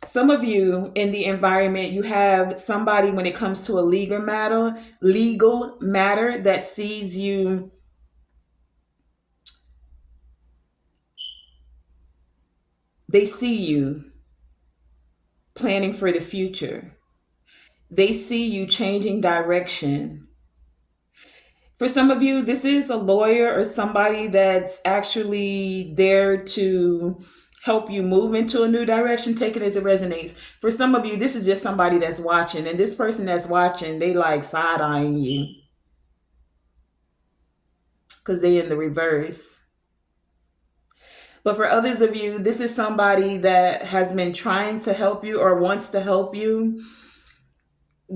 A: Some of you in the environment, you have somebody when it comes to a legal matter that sees you. They see you planning for the future. They see you changing direction. For some of you, this is a lawyer or somebody that's actually there to help you move into a new direction. Take it as it resonates. For some of you, this is just somebody that's watching, and this person that's watching, they like side eyeing you because they in the reverse. But for others of you, this is somebody that has been trying to help you or wants to help you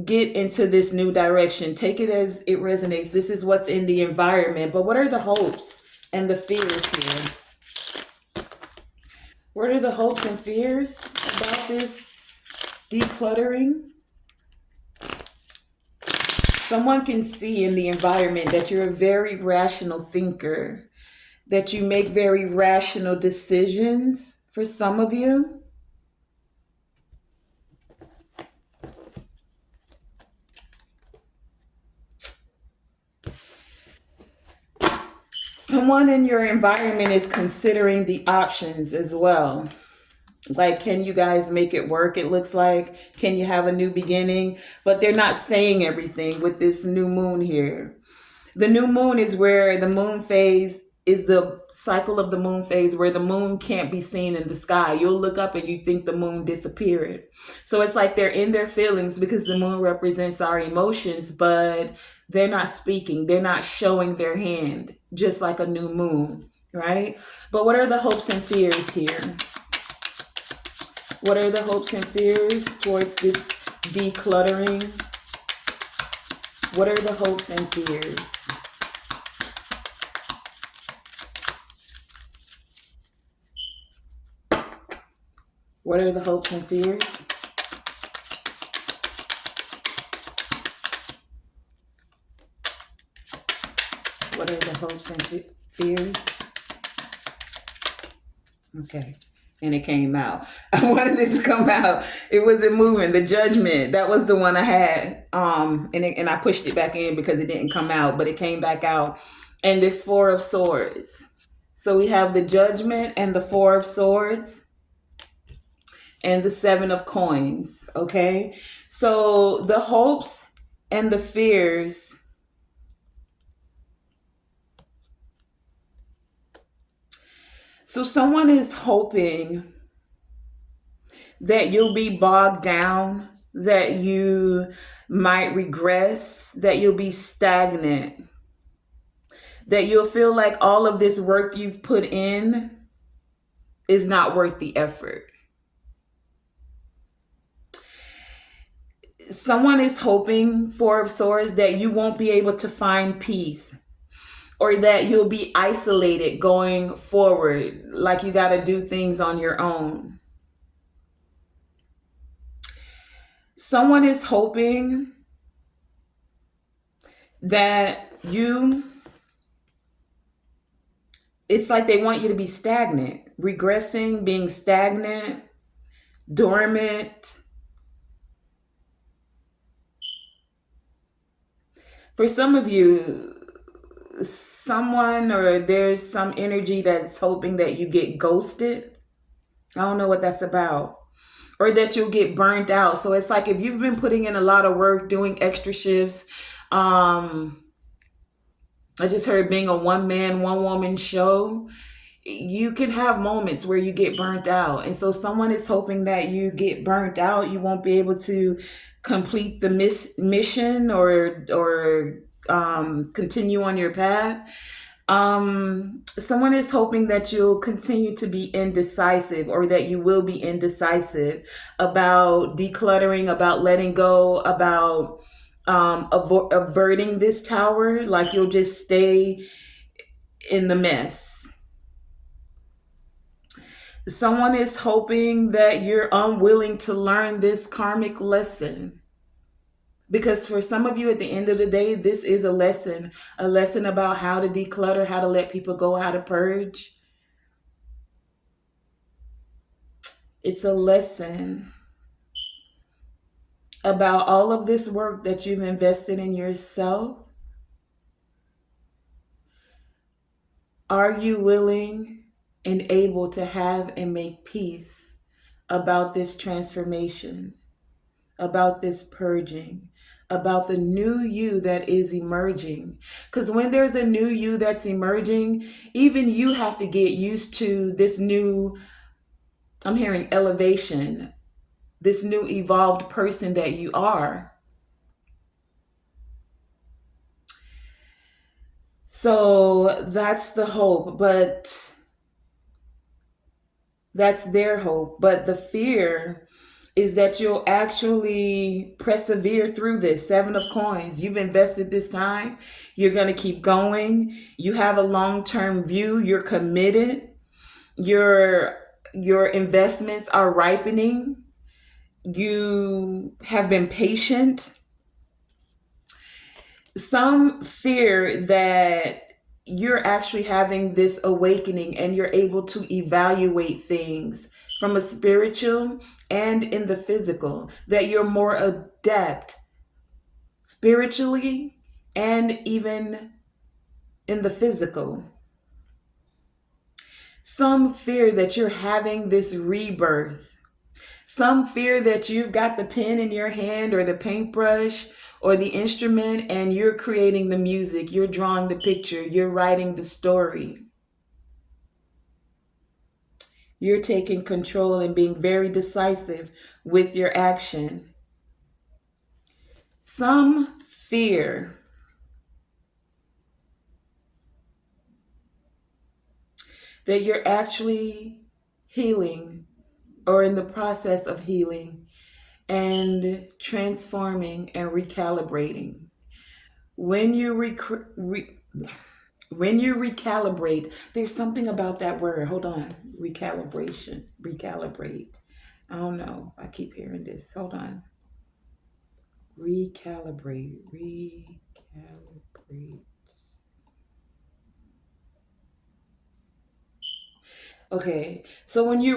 A: get into this new direction. Take it as it resonates. This is what's in the environment. But what are the hopes and the fears here? What are the hopes and fears about this decluttering? Someone can see in the environment that you're a very rational thinker, that you make very rational decisions for some of you. Someone in your environment is considering the options as well. Like, can you guys make it work? It looks like, can you have a new beginning? But they're not saying everything with this new moon here. The new moon is where the moon phase is the cycle of the moon phase where the moon can't be seen in the sky. You'll look up and you think the moon disappeared. So it's like they're in their feelings because the moon represents our emotions, but they're not speaking. They're not showing their hand, just like a new moon, right? But what are the hopes and fears here? What are the hopes and fears towards this decluttering? What are the hopes and fears? What are the hopes and fears? What are the hopes and fears? Okay. And it came out. I wanted it to come out. It wasn't moving. The judgment, that was the one I had. And I pushed it back in because it didn't come out, but it came back out. And this Four of Swords. So we have the judgment and the Four of Swords and the Seven of Coins. Okay. So the hopes and the fears. So someone is hoping that you'll be bogged down, that you might regress, that you'll be stagnant, that you'll feel like all of this work you've put in is not worth the effort. Someone is hoping, Four of Swords, that you won't be able to find peace or that you'll be isolated going forward, like you got to do things on your own. Someone is hoping that you It's like they want you to be stagnant, regressing, being stagnant, dormant. For some of you, someone or there's some energy that's hoping that you get ghosted. I don't know what that's about. Or that you'll get burnt out. So it's like if you've been putting in a lot of work, doing extra shifts, I just heard being a one man, one woman show, you can have moments where you get burnt out. And so someone is hoping that you get burnt out. You won't be able to complete the mission or continue on your path. Someone is hoping that you'll continue to be indecisive or that you will be indecisive about decluttering, about letting go, about averting this tower. Like you'll just stay in the mess. Someone is hoping that you're unwilling to learn this karmic lesson. Because for some of you, at the end of the day, this is a lesson about how to declutter, how to let people go, how to purge. It's a lesson about all of this work that you've invested in yourself. Are you willing and able to have and make peace about this transformation, about this purging, about the new you that is emerging? Because when there's a new you that's emerging, even you have to get used to this new, I'm hearing elevation, this new evolved person that you are. So that's the hope, but that's their hope. But the fear is that you'll actually persevere through this. Seven of Coins. You've invested this time. You're going to keep going. You have a long-term view. You're committed. Your investments are ripening. You have been patient. Some fear that you're actually having this awakening and you're able to evaluate things from a spiritual and in the physical, that you're more adept spiritually and even in the physical. Some fear that you're having this rebirth. Some fear that you've got the pen in your hand or the paintbrush or the instrument and you're creating the music, you're drawing the picture, you're writing the story. You're taking control and being very decisive with your action. Some fear that you're actually healing or in the process of healing and transforming and recalibrating. When you when you recalibrate, there's something about that word. Hold on. Recalibration. Recalibrate. I don't know. I keep hearing this. Hold on. Recalibrate. Recalibrate. Okay. So when you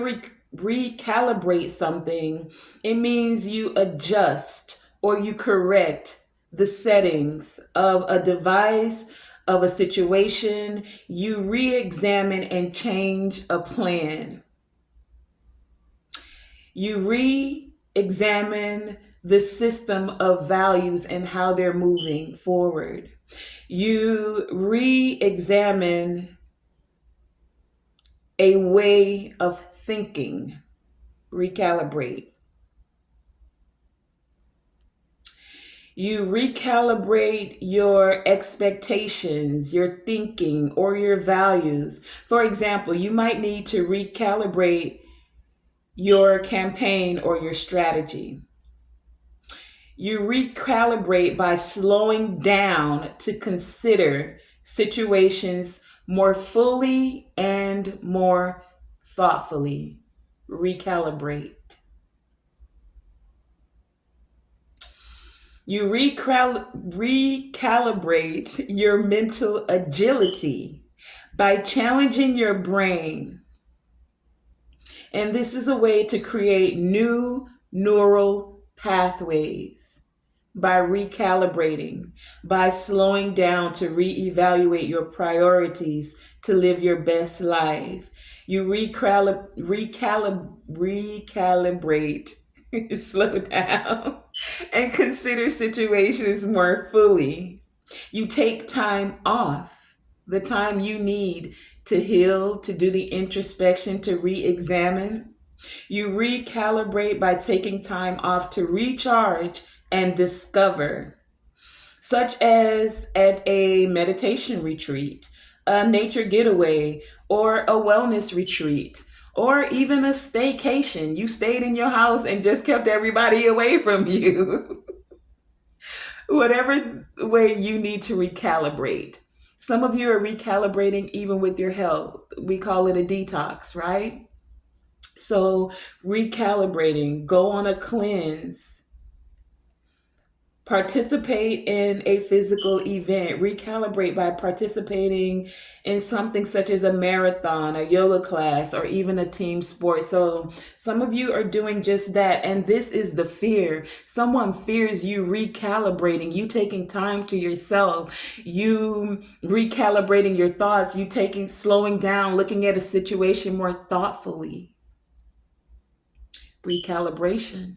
A: recalibrate something, it means you adjust or you correct the settings of a device, of a situation. You re-examine and change a plan. You re-examine the system of values and how they're moving forward. You re-examine a way of thinking. Recalibrate. You recalibrate your expectations, your thinking, or your values. For example, you might need to recalibrate your campaign or your strategy. You recalibrate by slowing down to consider situations more fully and more thoughtfully. Recalibrate. You recalibrate your mental agility By challenging your brain, and this is a way to create new neural pathways by recalibrating, by slowing down to reevaluate your priorities to live your best life. You recalibrate, slow down, and consider situations more fully. You take time off, the time you need to heal, to do the introspection, to re examine. You recalibrate by taking time off to recharge and discover, such as at a meditation retreat, a nature getaway, or a wellness retreat, or even a staycation. You stayed in your house and just kept everybody away from you. Whatever way you need to recalibrate. Some of you are recalibrating even with your health. We call it a detox, right? So, recalibrating, go on a cleanse, participate in a physical event, recalibrate by participating in something such as a marathon, a yoga class, or even a team sport. So some of you are doing just that. And this is the fear. Someone fears you recalibrating, you taking time to yourself, you recalibrating your thoughts, you slowing down, looking at a situation more thoughtfully. Recalibration.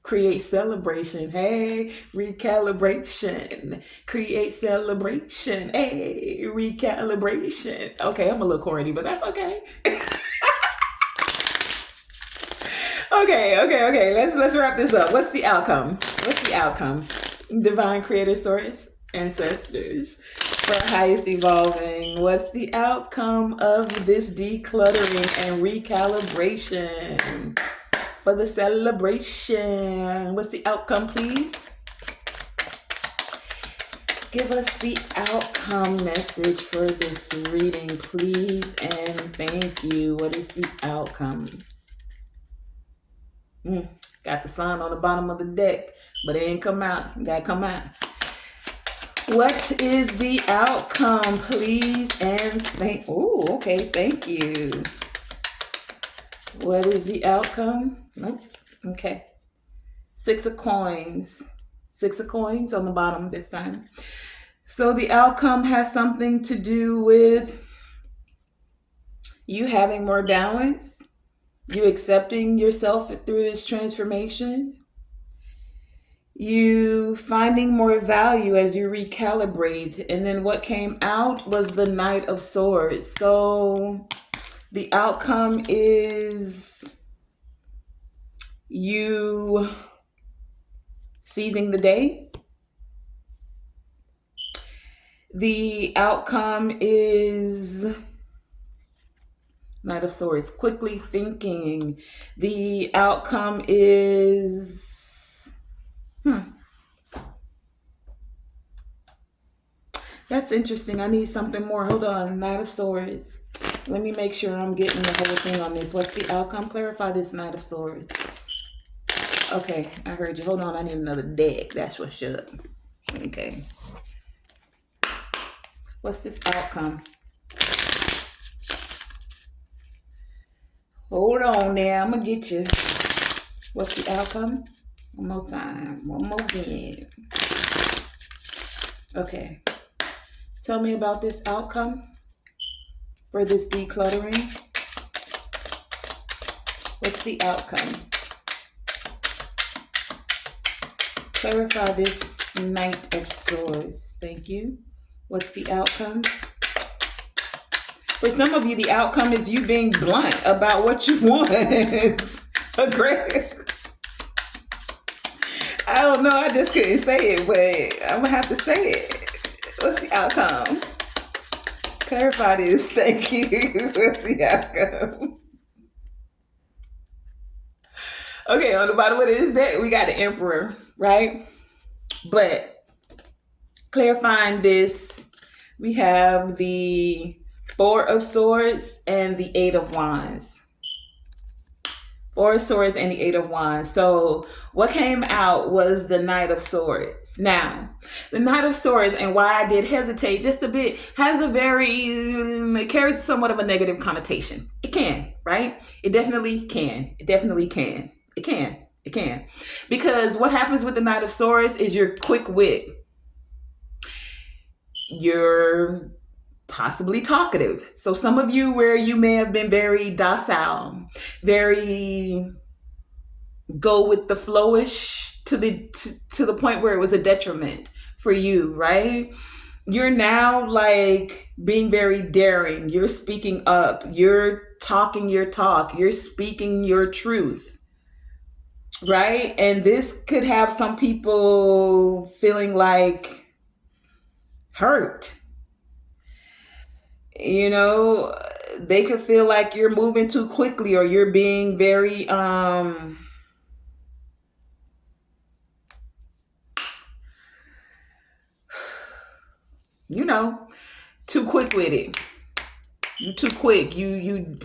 A: Create celebration. Hey, recalibration. Create celebration. Hey, recalibration. Okay, I'm a little corny, but that's okay. Okay. Let's wrap this up. What's the outcome? Divine creator source, ancestors, for highest evolving. What's the outcome of this decluttering and recalibration? For the celebration. What's the outcome, please? Give us the outcome message for this reading, please, and thank you. What is the outcome? Got the sun on the bottom of the deck, but it ain't come out. Gotta come out. What is the outcome, please, and thank you. What is the outcome? Nope. Okay. 6 of coins. 6 of coins on the bottom this time. So the outcome has something to do with you having more balance, you accepting yourself through this transformation, you finding more value as you recalibrate. And then what came out was the Knight of Swords. So the outcome is you seizing the day. The outcome is Knight of Swords, quickly thinking. The outcome is that's interesting. I need something more. Hold on. Knight of Swords. Let me make sure I'm getting the whole thing on this. What's the outcome? Clarify this Knight of Swords. Okay, I heard you. Hold on. I need another deck. That's what's up. Okay. What's this outcome? Hold on now. I'm going to get you. What's the outcome? One more time. One more again. Okay. Tell me about this outcome for this decluttering. What's the outcome? Clarify this Knight of Swords. Thank you. What's the outcome? For some of you, the outcome is you being blunt about what you want. Aggressive. I don't know. I just couldn't say it, but I'm going to have to say it. What's the outcome? Clarify this. Thank you. What's the outcome? Okay, on the bottom of this deck, we got the Emperor, right? But clarifying this, we have the 4 of Swords and the 8 of Wands. Four of Swords and the Eight of Wands. So what came out was the Knight of Swords. Now, the Knight of Swords, and why I did hesitate just a bit, has a very, it carries somewhat of a negative connotation. It can, right? It definitely can. It definitely can. It can. It can. Because what happens with the Knight of Swords is you're quick wit. You're possibly talkative. So some of you where you may have been very docile, very go with the flowish to the point where it was a detriment for you, right? You're now like being very daring. You're speaking up. You're talking your talk. You're speaking your truth, right? And this could have some people feeling like hurt. You know, they could feel like you're moving too quickly or you're being very you know, too quick with it. You too quick. You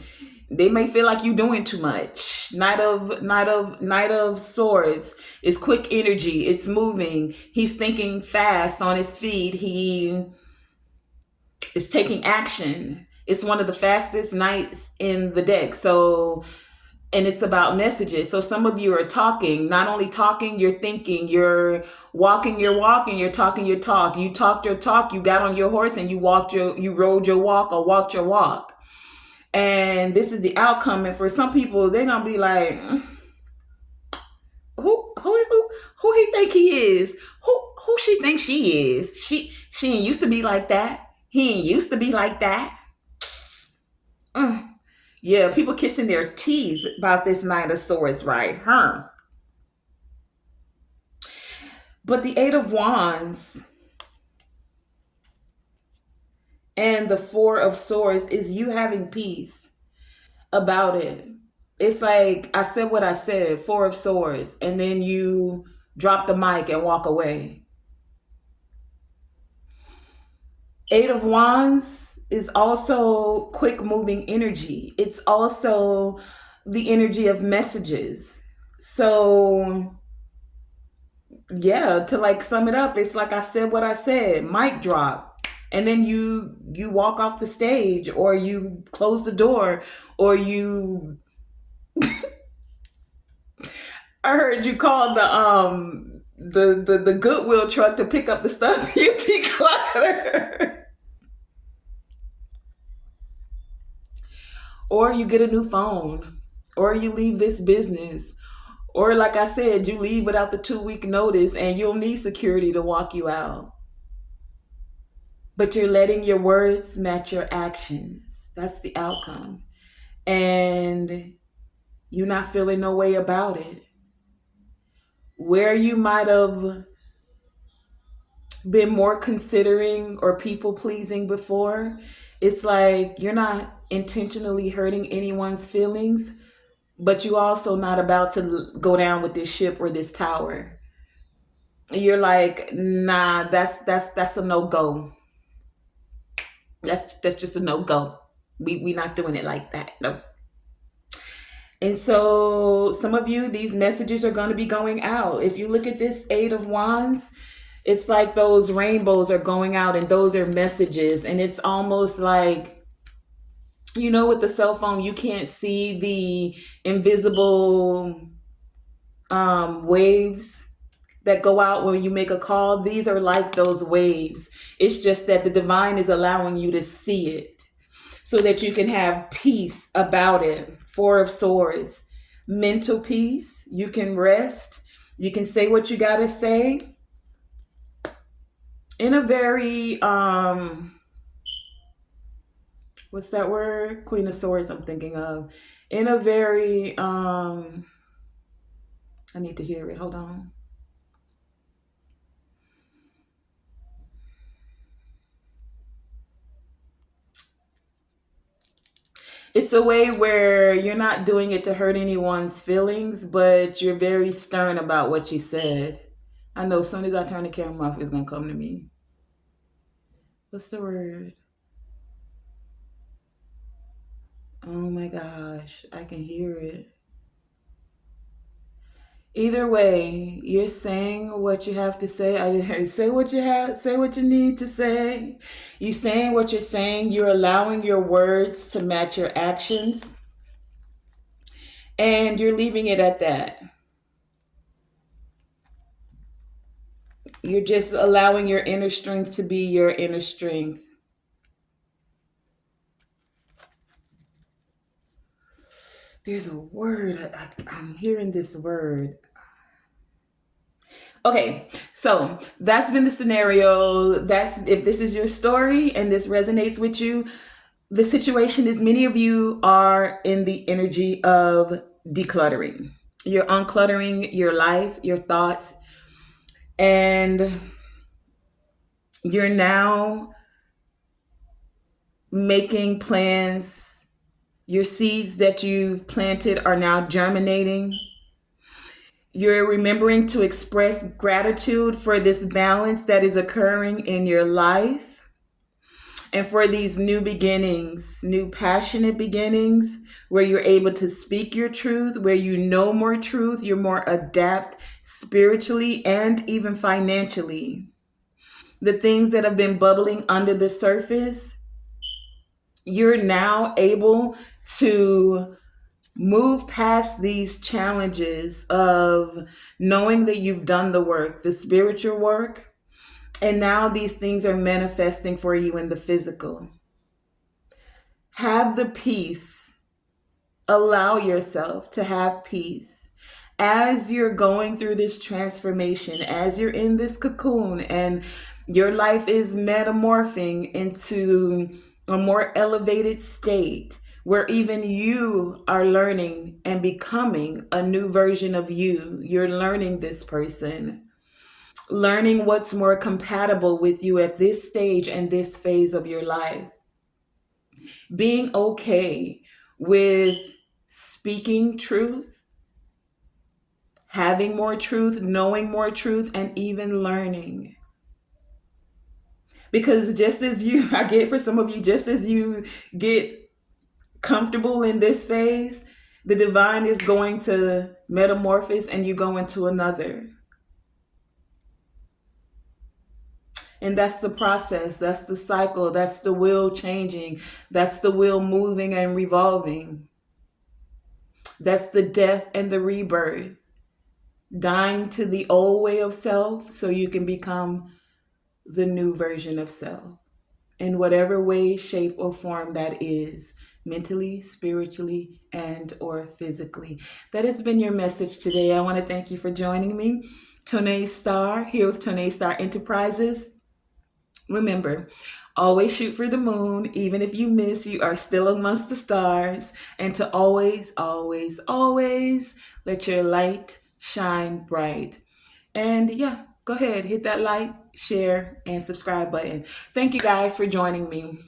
A: they may feel like you're doing too much. Knight of Swords is quick energy. It's moving. He's thinking fast on his feet. He is taking action. It's one of the fastest knights in the deck. So, and it's about messages. So some of you are talking, not only talking, you're thinking, you're walking your walk, and you're talking your talk. You talked your talk, you got on your horse and you rode your walk or walked your walk. And this is the outcome. And for some people, they're gonna be like, who he think he is? Who she thinks she is? She ain't used to be like that. He ain't used to be like that. Mm. Yeah, people kissing their teeth about this Knight of Swords, right? Huh? But the Eight of Wands and the Four of Swords is you having peace about it. It's like I said what I said, Four of Swords, and then you drop the mic and walk away. Eight of Wands is also quick moving energy. It's also the energy of messages. So yeah, to like sum it up, it's like I said what I said, mic drop. And then you walk off the stage or you close the door or you I heard you call the Goodwill truck to pick up the stuff you declutter. Or you get a new phone. Or you leave this business. Or like I said, you leave without the 2 week notice and you'll need security to walk you out. But you're letting your words match your actions. That's the outcome. And you're not feeling no way about it. Where you might have been more considering or people pleasing before, it's like you're not intentionally hurting anyone's feelings, but you also not about to go down with this ship or this tower. You're like, nah, that's a no go. That's just a no go. We not doing it like that. No. And so some of you, these messages are going to be going out. If you look at this Eight of Wands, it's like those rainbows are going out and those are messages. And it's almost like, you know, with the cell phone, you can't see the invisible waves that go out when you make a call. These are like those waves. It's just that the divine is allowing you to see it so that you can have peace about it. Four of Swords, mental peace. You can rest. You can say what you got to say in a very what's that word? Queen of Swords I'm thinking of. In a very I need to hear it. Hold on. It's a way where you're not doing it to hurt anyone's feelings, but you're very stern about what you said. I know as soon as I turn the camera off, it's gonna come to me. What's the word? Oh my gosh, I can hear it. Either way, you're saying what you have to say. Say what you have, say what you need to say. You saying what you're saying, you're allowing your words to match your actions, and you're leaving it at that. You're just allowing your inner strength to be your inner strength. There's a word. I'm hearing this word. Okay, so that's been the scenario. That's if this is your story and this resonates with you. The situation is many of you are in the energy of decluttering. You're uncluttering your life, your thoughts, and you're now making plans. Your seeds that you've planted are now germinating. You're remembering to express gratitude for this balance that is occurring in your life and for these new beginnings, new passionate beginnings, where you're able to speak your truth, where you know more truth, you're more adept spiritually and even financially. The things that have been bubbling under the surface, you're now able to move past these challenges of knowing that you've done the work, the spiritual work, and now these things are manifesting for you in the physical. Have the peace. Allow yourself to have peace as you're going through this transformation, as you're in this cocoon and your life is metamorphing into a more elevated state where even you are learning and becoming a new version of you. You're learning this person, learning what's more compatible with you at this stage and this phase of your life. Being okay with speaking truth, having more truth, knowing more truth, and even learning. Because just as you, I get for some of you, just as you get comfortable in this phase, the divine is going to metamorphose and you go into another. And that's the process, that's the cycle, that's the wheel changing, that's the wheel moving and revolving. That's the death and the rebirth. Dying to the old way of self so you can become the new version of self in whatever way, shape, or form that is, mentally, spiritually, and or physically. That has been your message today. I want to thank you for joining me. Tonae Star here with Tonae Star Enterprises. Remember, always shoot for the moon. Even if you miss, you are still amongst the stars. And to always, always, always let your light shine bright. And yeah, go ahead, hit that like, share, and subscribe button. Thank you guys for joining me.